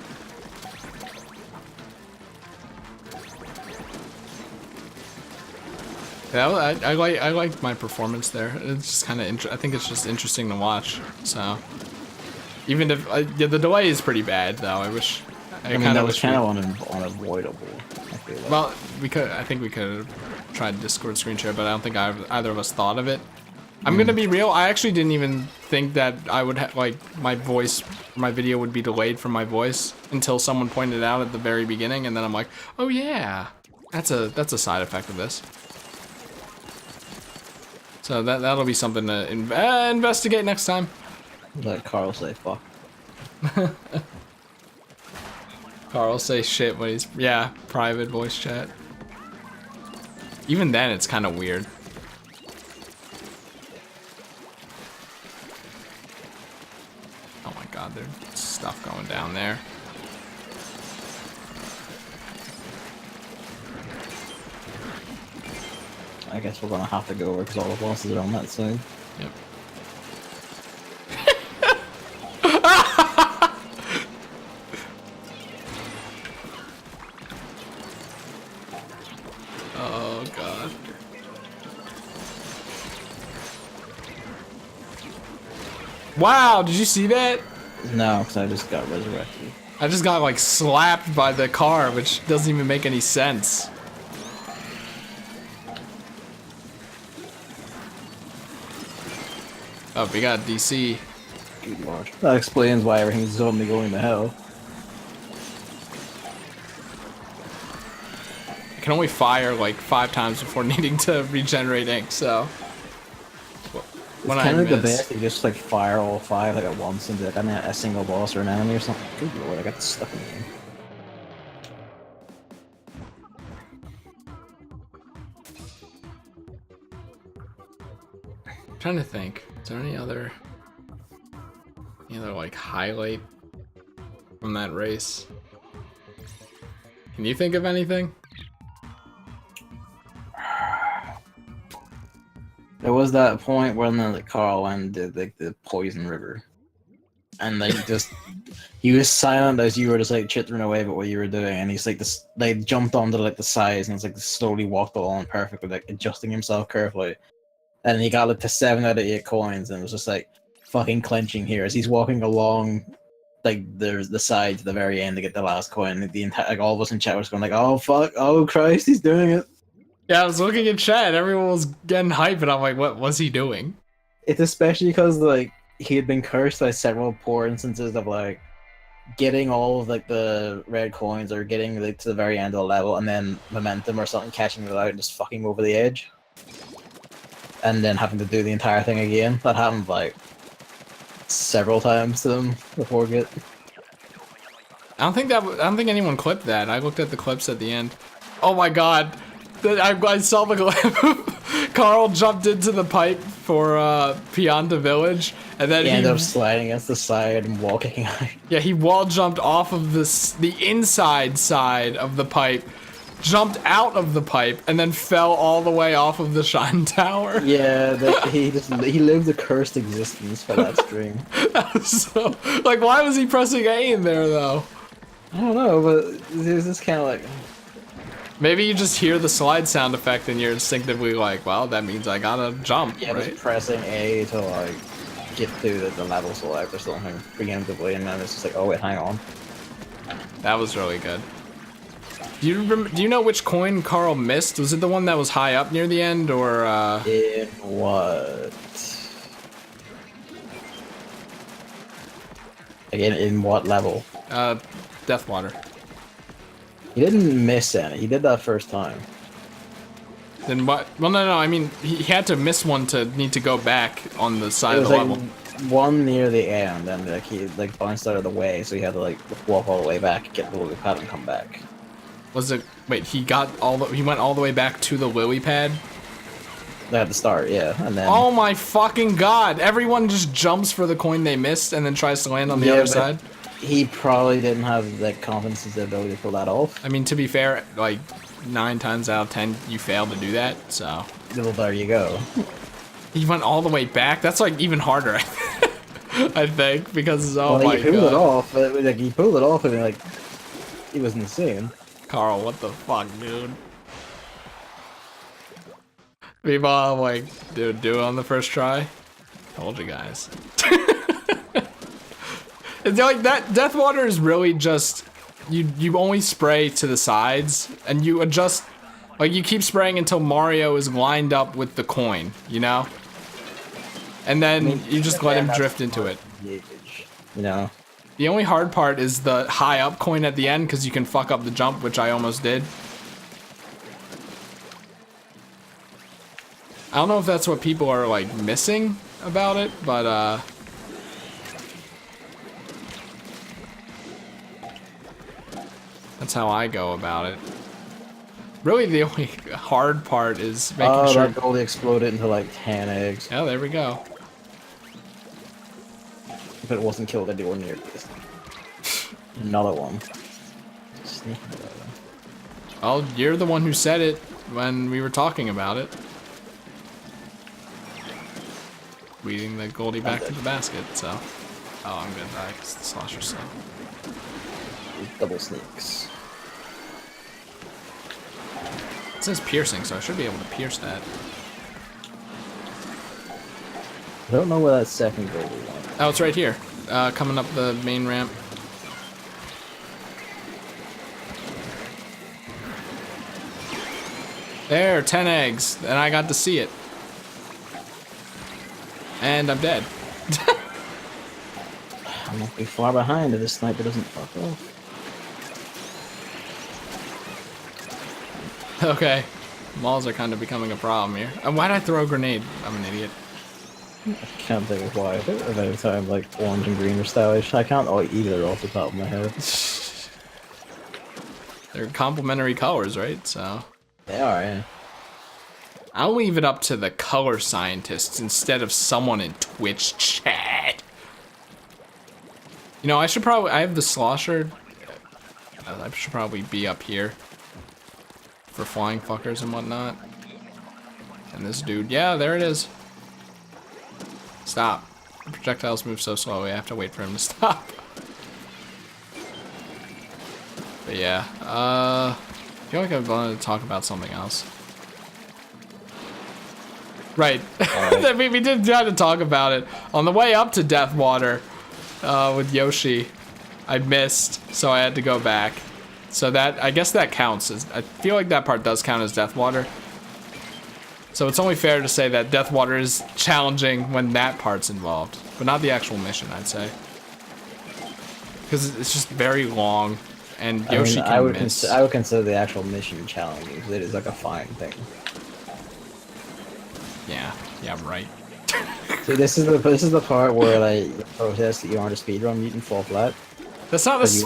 Yeah, I like my performance there. It's just kind of I think it's just interesting to watch. So even if yeah, the delay is pretty bad though. I wish I mean, that was kind of unavoidable. I feel like. Well, I think we could have tried Discord screen share, but I don't think either of us thought of it. I'm gonna be real. I actually didn't even think that I would like my video would be delayed from my voice until someone pointed it out at the very beginning, and then I'm like, oh yeah, that's a side effect of this. So that'll be something to investigate next time. Let Carl say fuck. Carl say shit when he's private voice chat. Even then, it's kind of weird. Oh my god, there's stuff going down there. I guess we're gonna have to go over because all the bosses are on that side. Yep. Oh god. Wow, did you see that? No, because I just got resurrected. I just got like slapped by the car, which doesn't even make any sense. Oh, we got DC. Good lord. That explains why everything's suddenly going to hell. I can only fire like 5 times before needing to regenerate ink, so... It's kind of the best if you just like fire all 5 like at once into like a single boss or an enemy or something. Good lord, I got stuck in the game. I'm trying to think. Is there any other like highlight from that race? Can you think of anything? There was that point when like Carl went and did like the poison river, and like he was silent as you were just like chittering away about what you were doing, and he's like they jumped onto like the sides and it's like slowly walked along perfectly, like adjusting himself carefully, and he got like to 7 out of 8 coins, and it was just like fucking clenching here as he's walking along like the side to the very end to get the last coin. The entire like all of us in chat was going like, oh fuck, oh Christ, he's doing it. Yeah, I was looking at chat, everyone was getting hype, and I'm like, what was he doing? It's especially because, like, he had been cursed by several poor instances of, like, getting all of, like, the red coins or getting, like, to the very end of the level and then momentum or something catching it out and just fucking over the edge. And then having to do the entire thing again. That happened, like, several times to them before get. I don't think anyone clipped that. I looked at the clips at the end. Oh my god. I saw the clip. Carl jumped into the pipe for Pianta Village, and then he ended up sliding against the side and wall kicking out. Yeah, he wall jumped off of the inside side of the pipe, jumped out of the pipe, and then fell all the way off of the Shine Tower. Yeah, he lived a cursed existence for that stream. That was so like, why was he pressing A in there though? I don't know, but it was just kind of like. Maybe you just hear the slide sound effect and you're instinctively like, well, that means I gotta jump, Yeah, right? just pressing A to like get through the level select or something preemptively, and then it's just like, oh wait, hang on. That was really good. Do you know which coin Carl missed? Was it the one that was high up near the end, or In what? Again, in what level? Deathwater? He didn't miss any. He did that first time. Then what? Well, no, I mean, he had to miss one to need to go back on the side It of was the like level. one near the end, and like he like bounced out of the way, so he had to like walk all the way back, get the lily pad, and come back. Was it? Wait, he went all the way back to the lily pad. At the start, yeah, and then. Oh my fucking god! Everyone just jumps for the coin they missed and then tries to land on the Yeah, other but side. He probably didn't have the confidence and ability to pull that off. I mean, to be fair, like 9 times out of 10, you fail to do that. So. Well, there you go. He went all the way back. That's like even harder, I think, because oh Well, my he pulled god. it off. But, like he pulled it off, and like it was insane. Carl, what the fuck, dude? People are like, dude, do it on the first try. Told you guys. It's like that. Deathwater is really just you only spray to the sides and you adjust. Like you keep spraying until Mario is lined up with the coin, you know. And then you just let him drift into it. You know. The only hard part is the high up coin at the end because you can fuck up the jump, which I almost did. I don't know if that's what people are like missing about it, but that's how I go about it. Really, the only hard part is making sure. That goalie exploded into like 10 eggs. Oh, there we go. If it wasn't killed anywhere near this. Another one. Well, you're the one who said it when we were talking about it. Leading the Goldie back to the basket, so. Oh, I'm gonna die because the slosher's slow. Double sneaks. It says piercing, so I should be able to pierce that. I don't know where that second goalie went. Oh, it's right here. Coming up the main ramp. There, 10 eggs, and I got to see it. And I'm dead. I'm not too far behind if this sniper doesn't fuck off. Okay. Malls are kind of becoming a problem here. And why'd I throw a grenade? I'm an idiot. I can't think of why. Of any time like orange and green are stylish. I can't either off the top of my head. They're complementary colors, right? So. They are, yeah. I'll leave it up to the color scientists instead of someone in Twitch chat. You know, I have the slosher. I should probably be up here for flying fuckers and whatnot. And this dude, yeah, there it is. Stop. The projectiles move so slowly, I have to wait for him to stop. But yeah, I feel like I wanted to talk about something else. Right. we did try to talk about it. On the way up to Deathwater with Yoshi, I missed, so I had to go back. So that, I guess that counts. I feel like that part does count as Deathwater. So it's only fair to say that Deathwater is challenging when that part's involved. But not the actual mission, I'd say. Because it's just very long, and Yoshi can miss. I would consider the actual mission challenging, because it is like a fine thing. Yeah, right. See, this is the part where like you protest that you aren't a speedrun, you can fall flat. That's not it's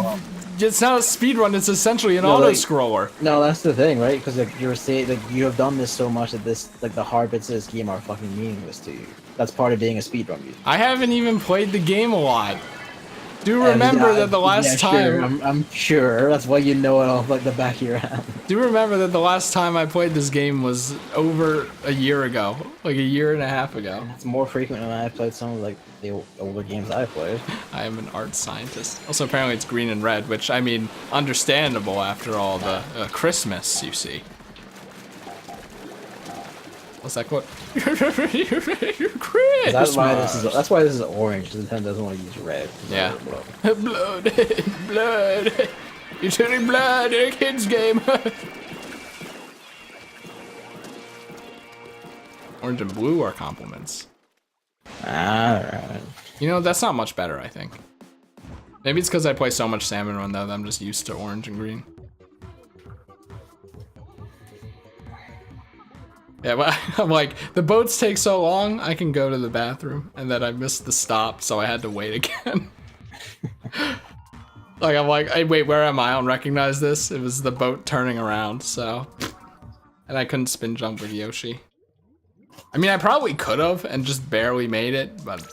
not a speedrun, it's essentially an auto-scroller. No, that's the thing, right? Because like you're saying, like you have done this so much that this, like the hard bits of this game are fucking meaningless to you. That's part of being a speedrun user. I haven't even played the game a lot. Do remember that the last Sure, time... I'm sure. That's why you know it off like the back of your hand. Do remember that the last time I played this game was over a year ago. Like a year and a half ago. It's more frequent than I played some of like the older games I played. I am an art scientist. Also, apparently it's green and red, which, I mean, understandable after all the Christmas, you see. What's that quote? Christmas! That's why this is orange. Nintendo doesn't want to use red. Yeah. Blood. Blood. You're turning blood in a kid's game. Orange and blue are compliments. Alright. You know, that's not much better, I think. Maybe it's because I play so much Salmon Run, though, that I'm just used to orange and green. Yeah, but I'm like, the boats take so long, I can go to the bathroom, and then I missed the stop, so I had to wait again. Like, I'm like, hey, wait, where am I? I don't recognize this. It was the boat turning around, so. And I couldn't spin jump with Yoshi. I mean, I probably could have, and just barely made it, but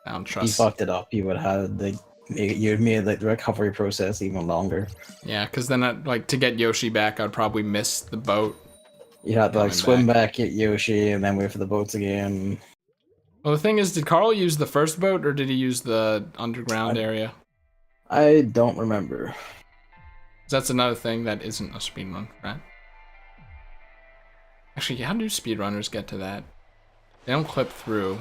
I don't trust. You fucked it up. You would have you'd made like the recovery process even longer. Yeah, because then, like, to get Yoshi back, I'd probably miss the boat. You had to like swim back, get Yoshi, and then wait for the boats again. Well, the thing is, did Carl use the first boat, or did he use the underground area? I don't remember. That's another thing that isn't a speedrun, right? Actually, how do speedrunners get to that? They don't clip through.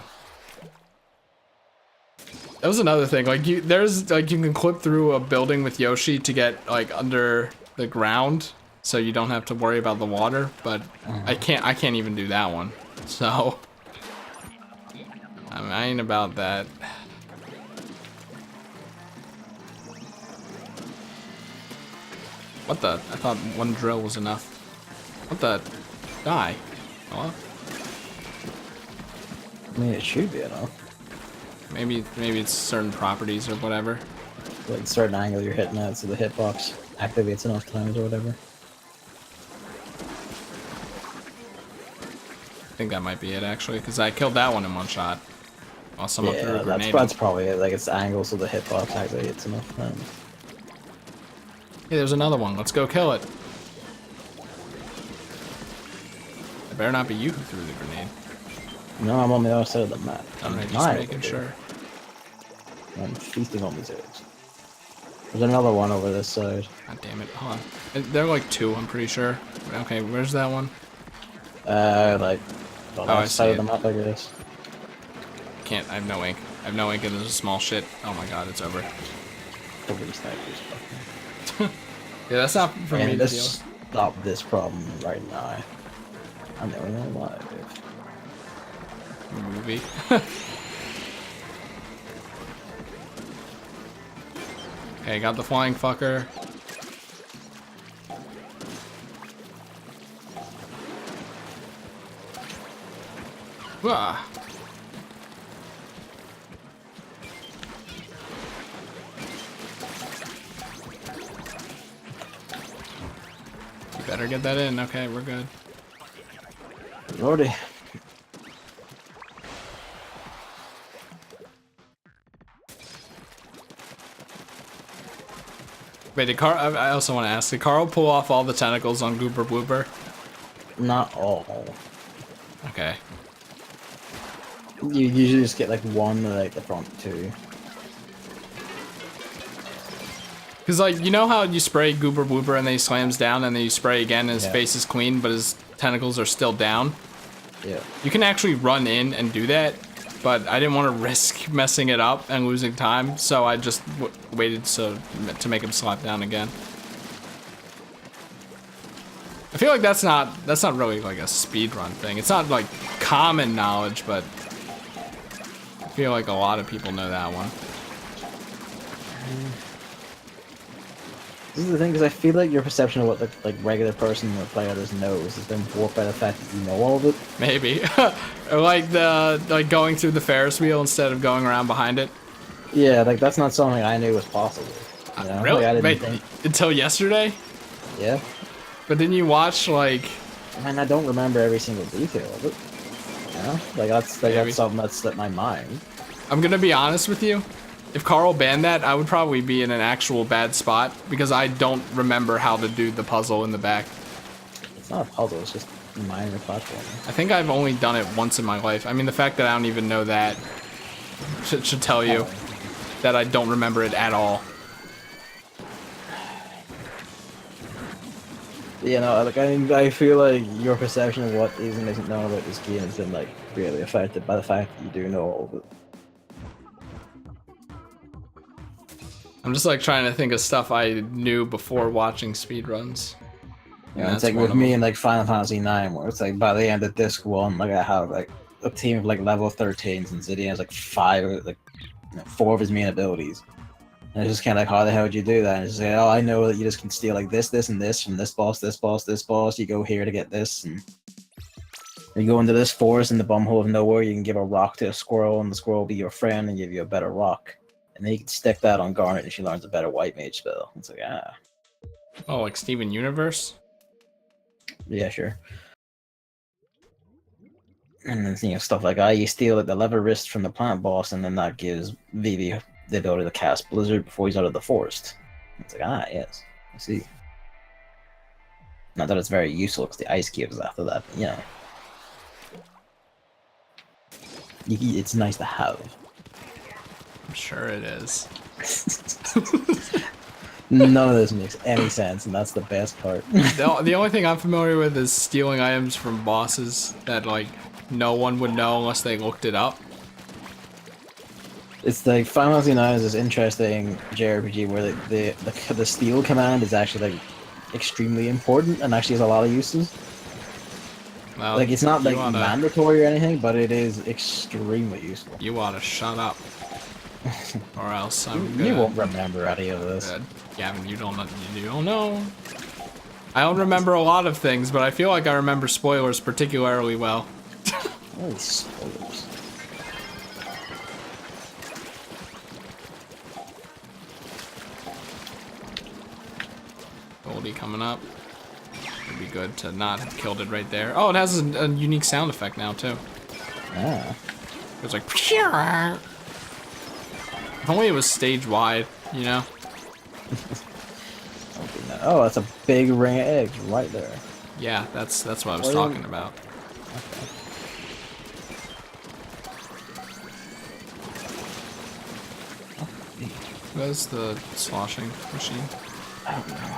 That was another thing. Like, you can clip through a building with Yoshi to get like under the ground, so you don't have to worry about the water. But I can't even do that one. So I ain't about that. What the? I thought one drill was enough. What the? Die. Hello? I mean, it should be enough. Maybe it's certain properties or whatever. Like certain angle you're hitting at, so the hitbox activates enough times or whatever. I think that might be it actually, because I killed that one in one shot. While someone threw a grenade. That's probably it. Like it's the angle, so the hitbox activates enough times. Hey, there's another one. Let's go kill it. It better not be you who threw the grenade. No, I'm on the other side of the map. Alright, just making sure. I'm feasting on these eggs. There's another one over this side. God damn it. Hold on. There are like two, I'm pretty sure. Okay, where's that one? Like, on the I other see side of it. the map, I guess. Can't. I have no ink. I have no ink and there's a small shit. Oh my god, it's over. Over snipers. Yeah, that's not for me to deal. Stop this problem right now. I'm the only one alive. Movie. Okay, got the flying fucker. Ah. You better get that in. Okay, we're good. Lordy. Wait, did Carl? I also want to ask, did Carl pull off all the tentacles on Goober Bloober? Not all. Okay. You usually just get like one, like the front two. Cause like, you know how you spray Goober Bloober and then he slams down and then you spray again and his face is clean, but his tentacles are still down? Yeah. You can actually run in and do that, but I didn't want to risk messing it up and losing time, so I just waited to make him slap down again. I feel like that's not really like a speedrun thing. It's not like common knowledge, but I feel like a lot of people know that one. This is the thing, because I feel like your perception of what the regular person or player just knows has been warped by the fact that you know all of it. Maybe. Or like going through the Ferris wheel instead of going around behind it. Yeah, like that's not something I knew was possible. You know? Really? Like, I Wait, didn't until yesterday? Yeah. But didn't you watch like? I mean, I don't remember every single detail of it. You know? Like that's something that slipped my mind. I'm gonna be honest with you. If Carl banned that, I would probably be in an actual bad spot because I don't remember how to do the puzzle in the back. It's not a puzzle, it's just minor platforming. I think I've only done it once in my life. I mean, the fact that I don't even know that should tell you that I don't remember it at all. You know, like I feel like your perception of what is and isn't known about this game has been like really affected by the fact that you do know all of it. I'm just like trying to think of stuff I knew before watching speedruns. Yeah, it's like with me and like Final Fantasy IX, where it's like by the end of disc 1, like I have like a team of like level 13s, and Zidian has like 4 of his main abilities. And it's just kind of like, how the hell did you do that? And it's just like, oh, I know that you just can steal like this, this, and this from this boss, this boss, this boss. You go here to get this, and you go into this forest in the bumhole of nowhere. You can give a rock to a squirrel, and the squirrel will be your friend and give you a better rock. And then you can stick that on Garnet, and she learns a better white mage spell. It's like, ah. Oh, like Steven Universe? Yeah, sure. And then, you know, stuff like, you steal like, the lever wrist from the plant boss, and then that gives Vivi the ability to cast Blizzard before he's out of the forest. It's like, yes, I see. Not that it's very useful, because the ice gives after that, but, you know. It's nice to have. I'm sure it is. None of this makes any sense, and that's the best part. The only thing I'm familiar with is stealing items from bosses that, like, no one would know unless they looked it up. It's like Final Fantasy IX is this interesting JRPG where the steal command is actually like extremely important and actually has a lot of uses. Well, like it's not like mandatory or anything, but it is extremely useful. You ought to shut up, or else I'm gonna... You won't remember any of this. Gavin, you don't know. I don't remember a lot of things, but I feel like I remember spoilers particularly well. Oh, spoilers. Goldie coming up. It'd be good to not have killed it right there. Oh, it has a unique sound effect now too. Ah. It's like... If only it was stage wide, you know? Oh, that's a big ring of eggs right there. Yeah, that's what I was talking about. Okay. Where's the sloshing machine? I don't know.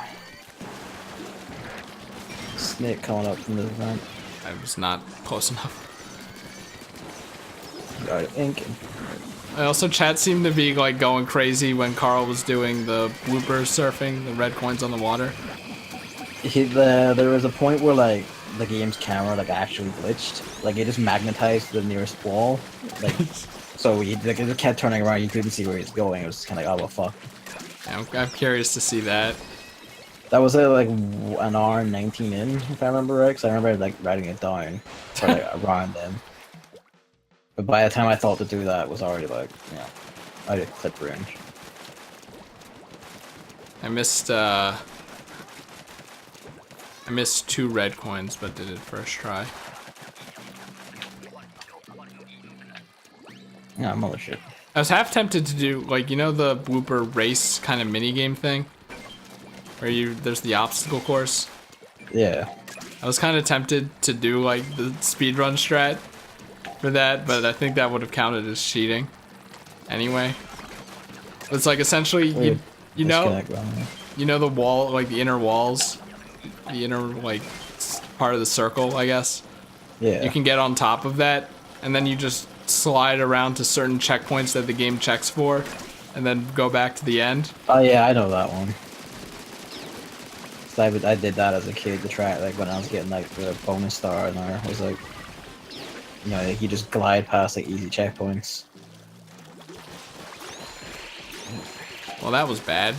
Snake coming up from the vent. I was not close enough. Got it inking. Also, chat seemed to be like going crazy when Carl was doing the blooper surfing, the red coins on the water. There was a point where like the game's camera like actually glitched. Like it just magnetized the nearest wall. Like so it kept turning around. You couldn't see where he was going. It was kind of like, oh well, fuck. Yeah, I'm curious to see that. That was like an hour and 19 in, if I remember right. Because I remember like writing it down for like around then. But by the time I thought to do that, it was already like, yeah, out of clip range. I missed 2 red coins, but did it first try. Yeah, mothership. I was half tempted to do, like, you know the blooper race kind of minigame thing? Where there's the obstacle course? Yeah. I was kind of tempted to do, like, the speedrun strat for that, but I think that would have counted as cheating. Anyway. It's like, essentially, you know the wall, like, the inner walls? The inner, like, part of the circle, I guess? Yeah. You can get on top of that, and then you just slide around to certain checkpoints that the game checks for, and then go back to the end. Oh yeah, I know that one. So I did that as a kid to try, like when I was getting like the bonus star, and I was like, you know, you just glide past like easy checkpoints. Well, that was bad.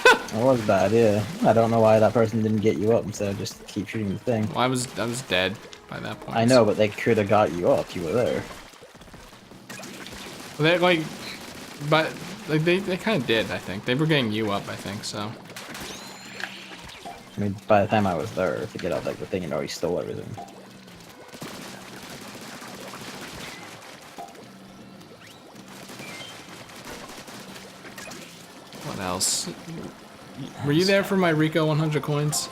It was bad, yeah. I don't know why that person didn't get you up instead of just keep shooting the thing. Well, I was dead by that point. I know, but they could have got you up. You were there. They like, but like they kind of did. I think they were getting you up. I think so. I mean, by the time I was there to get up, like the thing had already stole everything. What else? Were you there for my Rico 100 coins?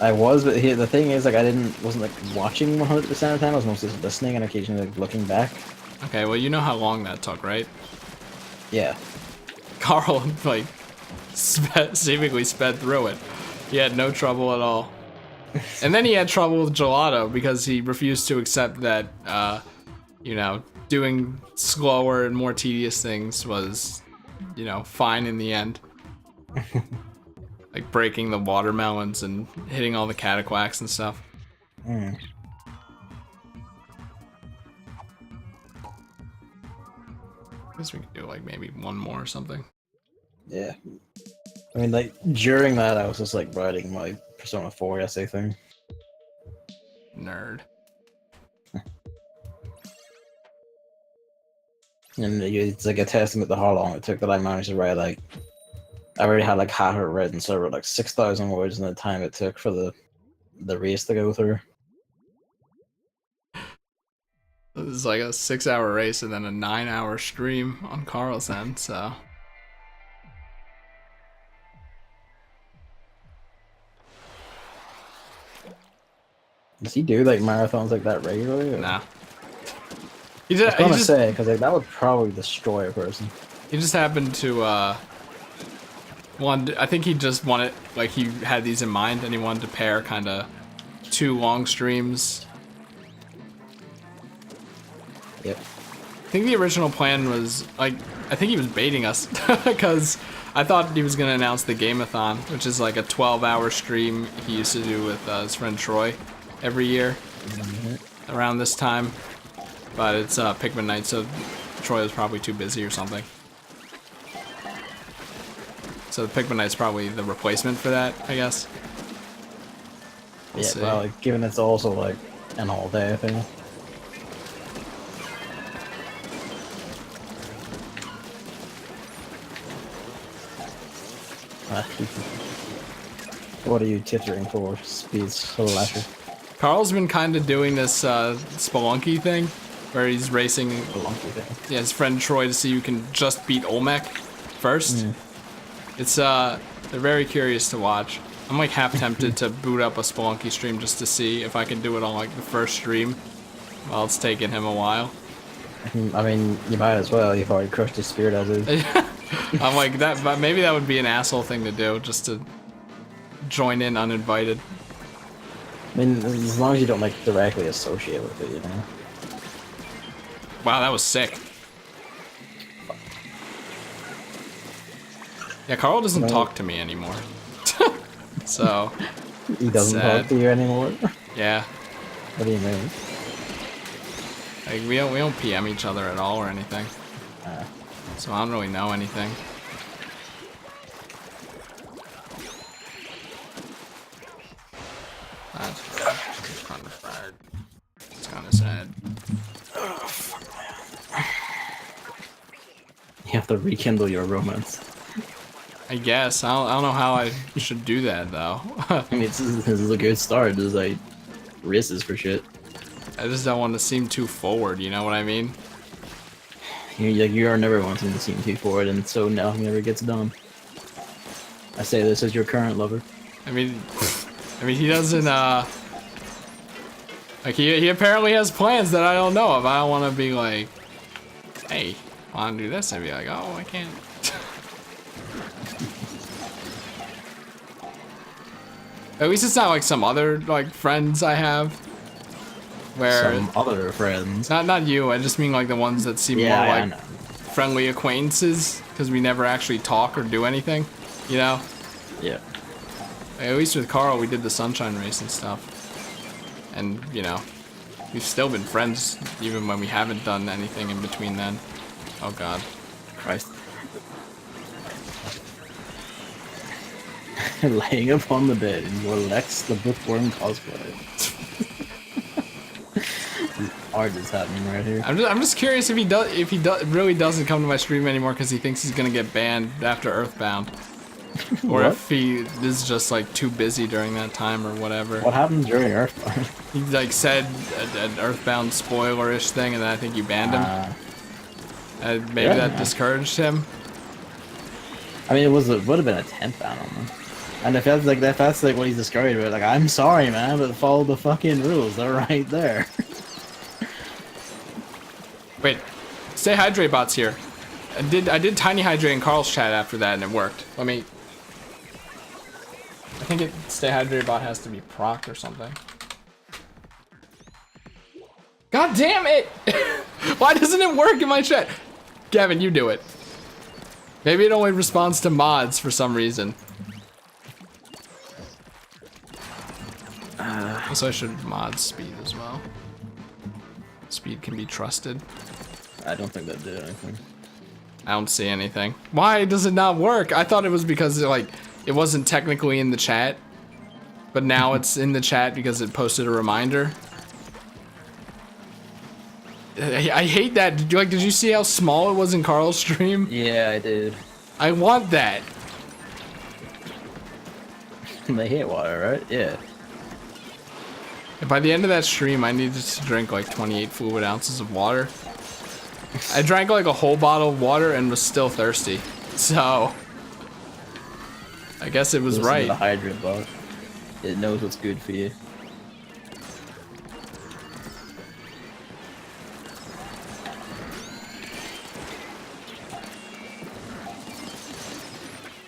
I was, but the thing is, like, wasn't like watching 100% of the time. I was mostly just listening and occasionally like, looking back. Okay, well, you know how long that took, right? Yeah. Carl, like, seemingly sped through it. He had no trouble at all. And then he had trouble with Gelato because he refused to accept that, you know, doing slower and more tedious things was, you know, fine in the end. Like breaking the watermelons and hitting all the cataquacks and stuff. Mm. I guess we could do like maybe one more or something. Yeah. I mean, like, during that, I was just, like, writing my Persona 4 essay thing. Nerd. And it's, like, a testament to how long it took that I managed to write, like... I already had, like, half it written, so I wrote, like, 6,000 words in the time it took for the race to go through. This is like a 6-hour race and then a 9-hour stream on Carl's end, so... Does he do, like, marathons like that regularly? Or? Nah. I was gonna say, because like, that would probably destroy a person. He just happened to, I think he just wanted, like, he had these in mind and he wanted to pair kind of 2 long streams. Yep. I think the original plan was, like, I think he was baiting us because I thought he was going to announce the Gameathon, which is like a 12-hour stream he used to do with his friend Troy every year around this time. But it's Pikmin night, so Troy was probably too busy or something. So the Pikmin night's probably the replacement for that, I guess. We'll see. Well, like, given it's also like an all-day thing. What are you tittering for, Speed Slasher? Carl's been kind of doing this Spelunky thing, where he's racing his friend Troy to see who can just beat Olmec first. Mm. It's they're very curious to watch. I'm like half tempted to boot up a Spelunky stream just to see if I can do it on like the first stream, while it's taking him a while. I mean, you might as well. You've already crushed his spirit as is. I'm like that, but maybe that would be an asshole thing to do, just to join in uninvited. I mean, as long as you don't like directly associate with it, you know. Wow, that was sick. Yeah, Carl doesn't talk to me anymore. So he doesn't talk to you anymore? Yeah. What do you mean? Like we don't PM each other at all or anything. So I don't really know anything. That's kind of sad. It's kind of sad. Oh, fuck, man. You have to rekindle your romance. I guess. I don't know how I should do that, though. I mean, this is a good start. There's like races for shit. I just don't want to seem too forward, you know what I mean? You are never wanting to seem too forward, and so nothing ever gets done. I say this as your current lover. I mean, he doesn't, like, he apparently has plans that I don't know of. I don't want to be like, hey, want to do this? I'd be like, oh, I can't. At least it's not like some other, like, friends I have. Where some other friends. Not you, I just mean like the ones that seem more like friendly acquaintances, because we never actually talk or do anything, you know? Yeah. At least with Carl, we did the Sunshine Race and stuff. And, you know, we've still been friends even when we haven't done anything in between then. Oh god. Christ. Laying upon the bed in your Lex the Bookworm cosplay. Art is happening right here. I'm just curious if he really doesn't come to my stream anymore because he thinks he's gonna get banned after Earthbound, or if he is just like too busy during that time or whatever. What happened during Earthbound? He like said an Earthbound spoiler-ish thing, and then I think you banned him. Maybe that discouraged him. I mean, it would have been a 10th animal. And if that's like what he's discouraged with, like, I'm sorry, man, but follow the fucking rules. They're right there. Wait, stay hydrate bot's here. I did tiny hydrate in Carl's chat after that, and it worked. Let me. I think stay hydrated bot has to be proc or something. God damn it! Why doesn't it work in my chat? Gavin, you do it. Maybe it only responds to mods for some reason. So I should mod speed as well. Speed can be trusted. I don't think that did anything. I don't see anything. Why does it not work? I thought it was because it wasn't technically in the chat, but now it's in the chat because it posted a reminder. I hate that. Did you see how small it was in Carl's stream? Yeah, I did. I want that. They hate water, right? Yeah. And by the end of that stream, I needed to drink like 28 fluid ounces of water. I drank like a whole bottle of water and was still thirsty. So, I guess it was right. The hydrant bot. It knows what's good for you.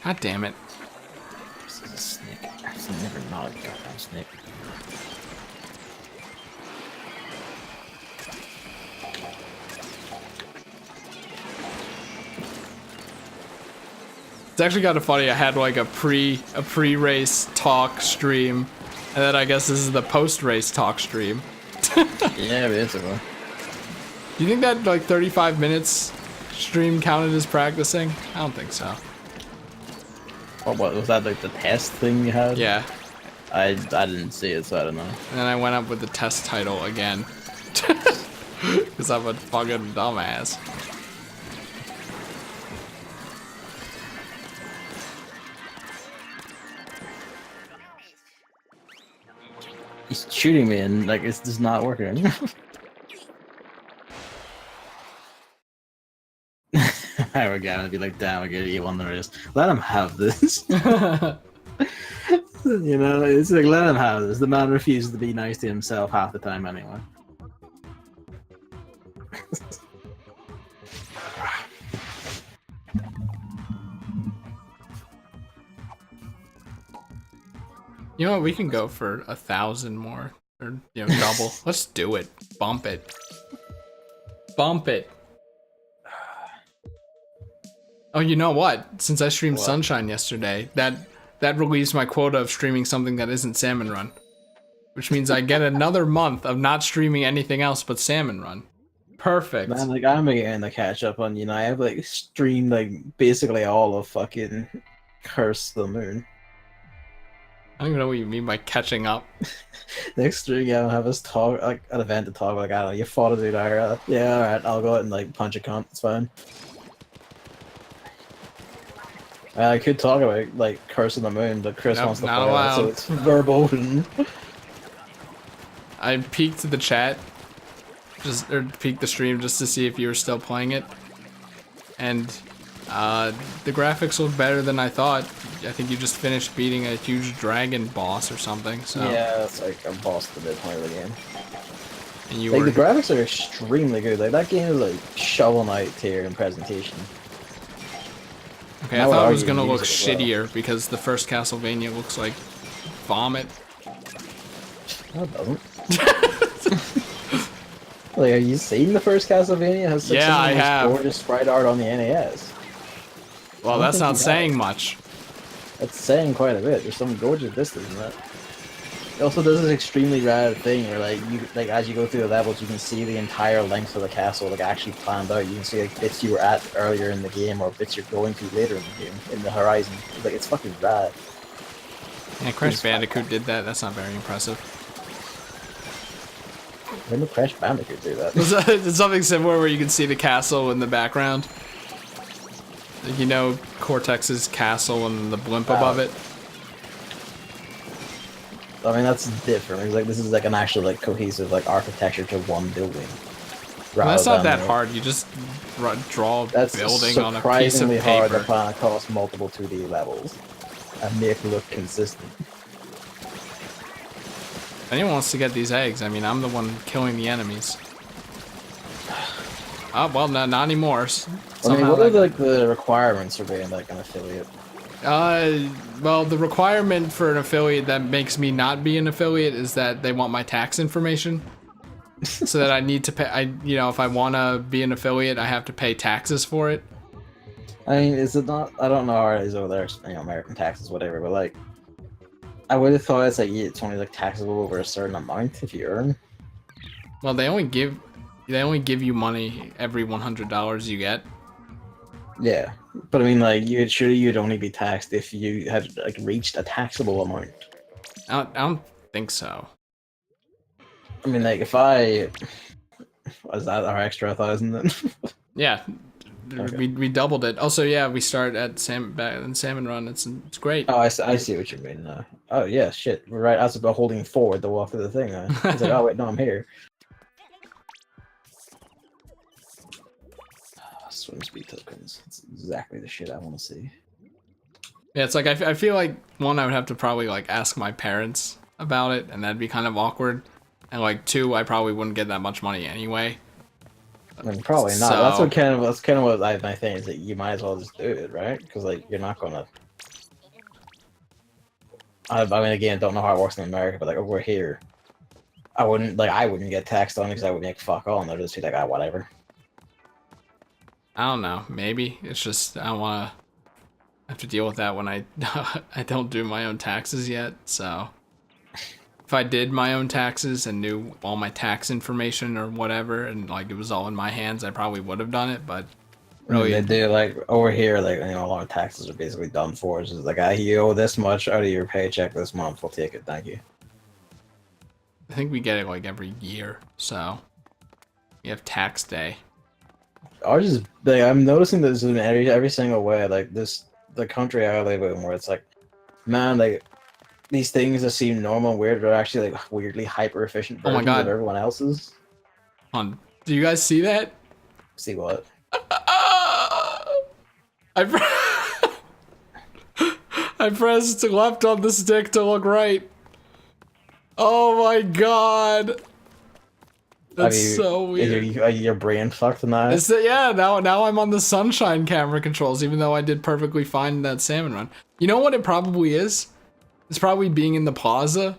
God damn it. This is a snake. I've never not a goddamn snake. It's actually kind of funny. I had like a pre-race talk stream, and then I guess this is the post-race talk stream. Yeah, basically. Do you think that like 35 minutes stream counted as practicing? I don't think so. What was that, like the test thing you had? Yeah. I didn't see it, so I don't know. And then I went up with the test title again. Because I'm a fucking dumbass. He's shooting me and like it's just not working. We're gonna be like, damn, we're gonna eat one of those. Let him have this. You know, it's like, let him have this. The man refuses to be nice to himself half the time anyway. You know what? We can go for 1,000 more, or double. Let's do it. Bump it. Bump it. Oh, you know what? Since I streamed Sunshine yesterday, that relieves my quota of streaming something that isn't Salmon Run, which means I get another month of not streaming anything else but Salmon Run. Perfect. Man, like I'm getting the catch up on. I have like streamed like basically all of fucking Curse the Moon. I don't even know what you mean by catching up. Next stream, yeah, I'll have us talk, like, an event to talk, like, I don't know, you fought a dude there, yeah, alright, I'll go out and, like, punch a cunt, it's fine. I could talk about, like, Curse of the Moon, but Chris wants to play it, so it's verboten. I peeked the chat, or peeked the stream just to see if you were still playing it, and the graphics look better than I thought. I think you just finished beating a huge dragon boss or something. So yeah, it's like a boss at the midpoint of the game. And you like the graphics are extremely good. Like that game is like Shovel Knight tier in presentation. Okay, I thought it was gonna look shittier because the first Castlevania looks like vomit. No, it doesn't. Like, have you seen the first Castlevania? It has some I have. Gorgeous sprite art on the NES. Well, that's not saying much. That's saying quite a bit. There's some gorgeous vistas in that. It also does this extremely rare thing where, like, as you go through the levels, you can see the entire length of the castle, like, actually planned out. You can see, like, bits you were at earlier in the game or bits you're going to later in the game, in the horizon. Like, it's fucking rad. Yeah, Crash Bandicoot did that. That's not very impressive. When did Crash Bandicoot do that? It's something similar where you can see the castle in the background. You know, Cortex's castle and the blimp above it. I mean, that's different. It's like this is like an actual like cohesive like architecture to one building. That's not that like, hard. You just draw a That's building on a piece of surprisingly hard to paper. plan across multiple 2D levels and make it look consistent. If anyone wants to get these eggs, I mean, I'm the one killing the enemies. Oh, well, no, not anymore. I mean, what are like the requirements for being like an affiliate? Well, the requirement for an affiliate that makes me not be an affiliate is that they want my tax information. So that I need to pay, you know, if I want to be an affiliate, I have to pay taxes for it. I mean, is it not? I don't know how it is over there, you know, American taxes, whatever, but like, I would have thought it's like it's only like taxable over a certain amount if you earn. Well, they only give you money every $100 you get. Yeah, but I mean, like, you'd only be taxed if you had like reached a taxable amount. I don't think so. I mean, like, was that our extra 1,000 then? Yeah, Okay. we doubled it. Also, yeah, we start at Salmon Run. It's great. Oh, I see what you mean now. Oh yeah, shit. We're right. I was about holding forward to walk through the thing. It's like, oh wait, no, I'm here. Swim speed tokens. It's exactly the shit I want to see. Yeah, it's like I feel like one, I would have to probably like ask my parents about it, and that'd be kind of awkward. And like two, I probably wouldn't get that much money anyway. I mean, probably not. So, That's kind of what my thing is, that you might as well just do it, right? Because like you're not gonna. I mean, again, don't know how it works in America, but like over here, I wouldn't get taxed on it because I would make fuck all, and they'll just be like, ah, whatever. I don't know. Maybe it's just I don't want to have to deal with that when I I don't do my own taxes yet. So if I did my own taxes and knew all my tax information or whatever, and like it was all in my hands, I probably would have done it. But really, They do, like over here, like, you know, a lot of taxes are basically done for. It's just like, ah, you owe this much out of your paycheck this month. We'll take it. Thank you. I think we get it like every year. So we have tax day. Ours is like, I'm noticing this in every single way. Like the country I live in, where it's like, man, like these things that seem normal and weird are actually like weirdly hyper efficient Oh my versions God. of everyone else's. Hold on. Do you guys see that? See what? I pressed left on the stick to look right. Oh my God. That's so weird. Is your brain fucked now? Is that, yeah, now I'm on the sunshine camera controls, even though I did perfectly fine in that Salmon Run. You know what it probably is? It's probably being in the plaza.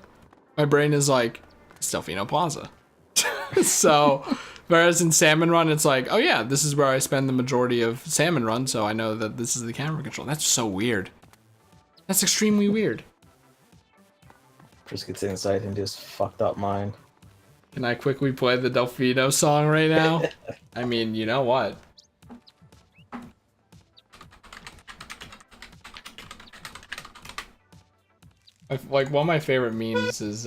My brain is like, it's Delfino Plaza. So, whereas in Salmon Run, it's like, oh yeah, this is where I spend the majority of Salmon Run, so I know that this is the camera control. That's so weird. That's extremely weird. Just gets inside and just fucked up mind. Can I quickly play the Delfino song right now? I mean, you know what? Like, one of my favorite memes is,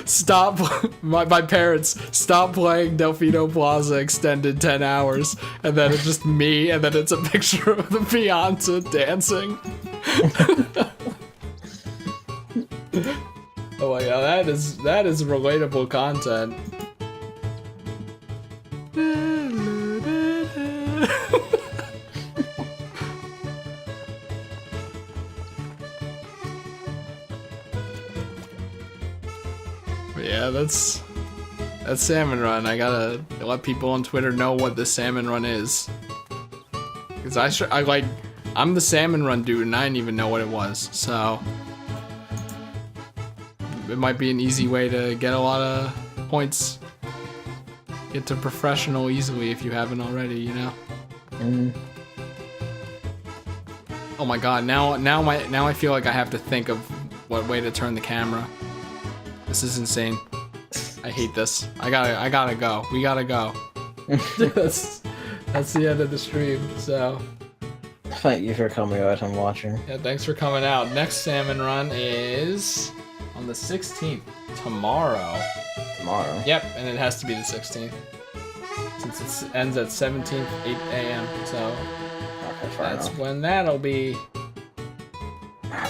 stop, my parents, stop playing Delfino Plaza extended 10 hours, and then it's just me, and then it's a picture of the Beyonce dancing. Oh my God, that is relatable content. But yeah, that's Salmon Run. I gotta let people on Twitter know what the Salmon Run is, because I'm the Salmon Run dude, and I didn't even know what it was. So it might be an easy way to get a lot of points. Get to professional easily if you haven't already, you know. Oh my God! Now I feel like I have to think of what way to turn the camera. This is insane. I hate this. I gotta go. We gotta go. that's the end of the stream. So Thank you for coming out and watching. yeah, thanks for coming out. Next Salmon Run is on the 16th, tomorrow. Tomorrow. Yep, and it has to be the 16th since it ends at 17th, 8 a.m. So Okay, fair that's enough. when that'll be.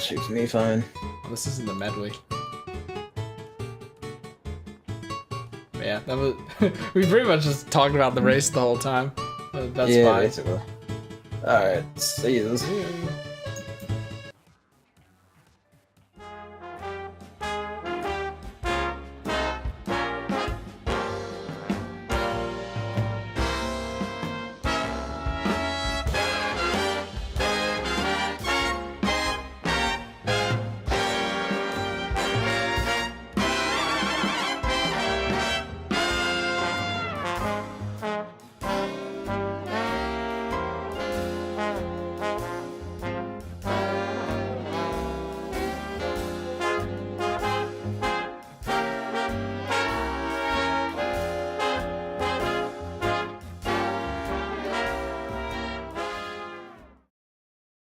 Shoots me fine. Oh, this isn't the medley. Yeah, that was. We pretty much just talked about the race the whole time. That's yeah, fine. basically. Alright, see you.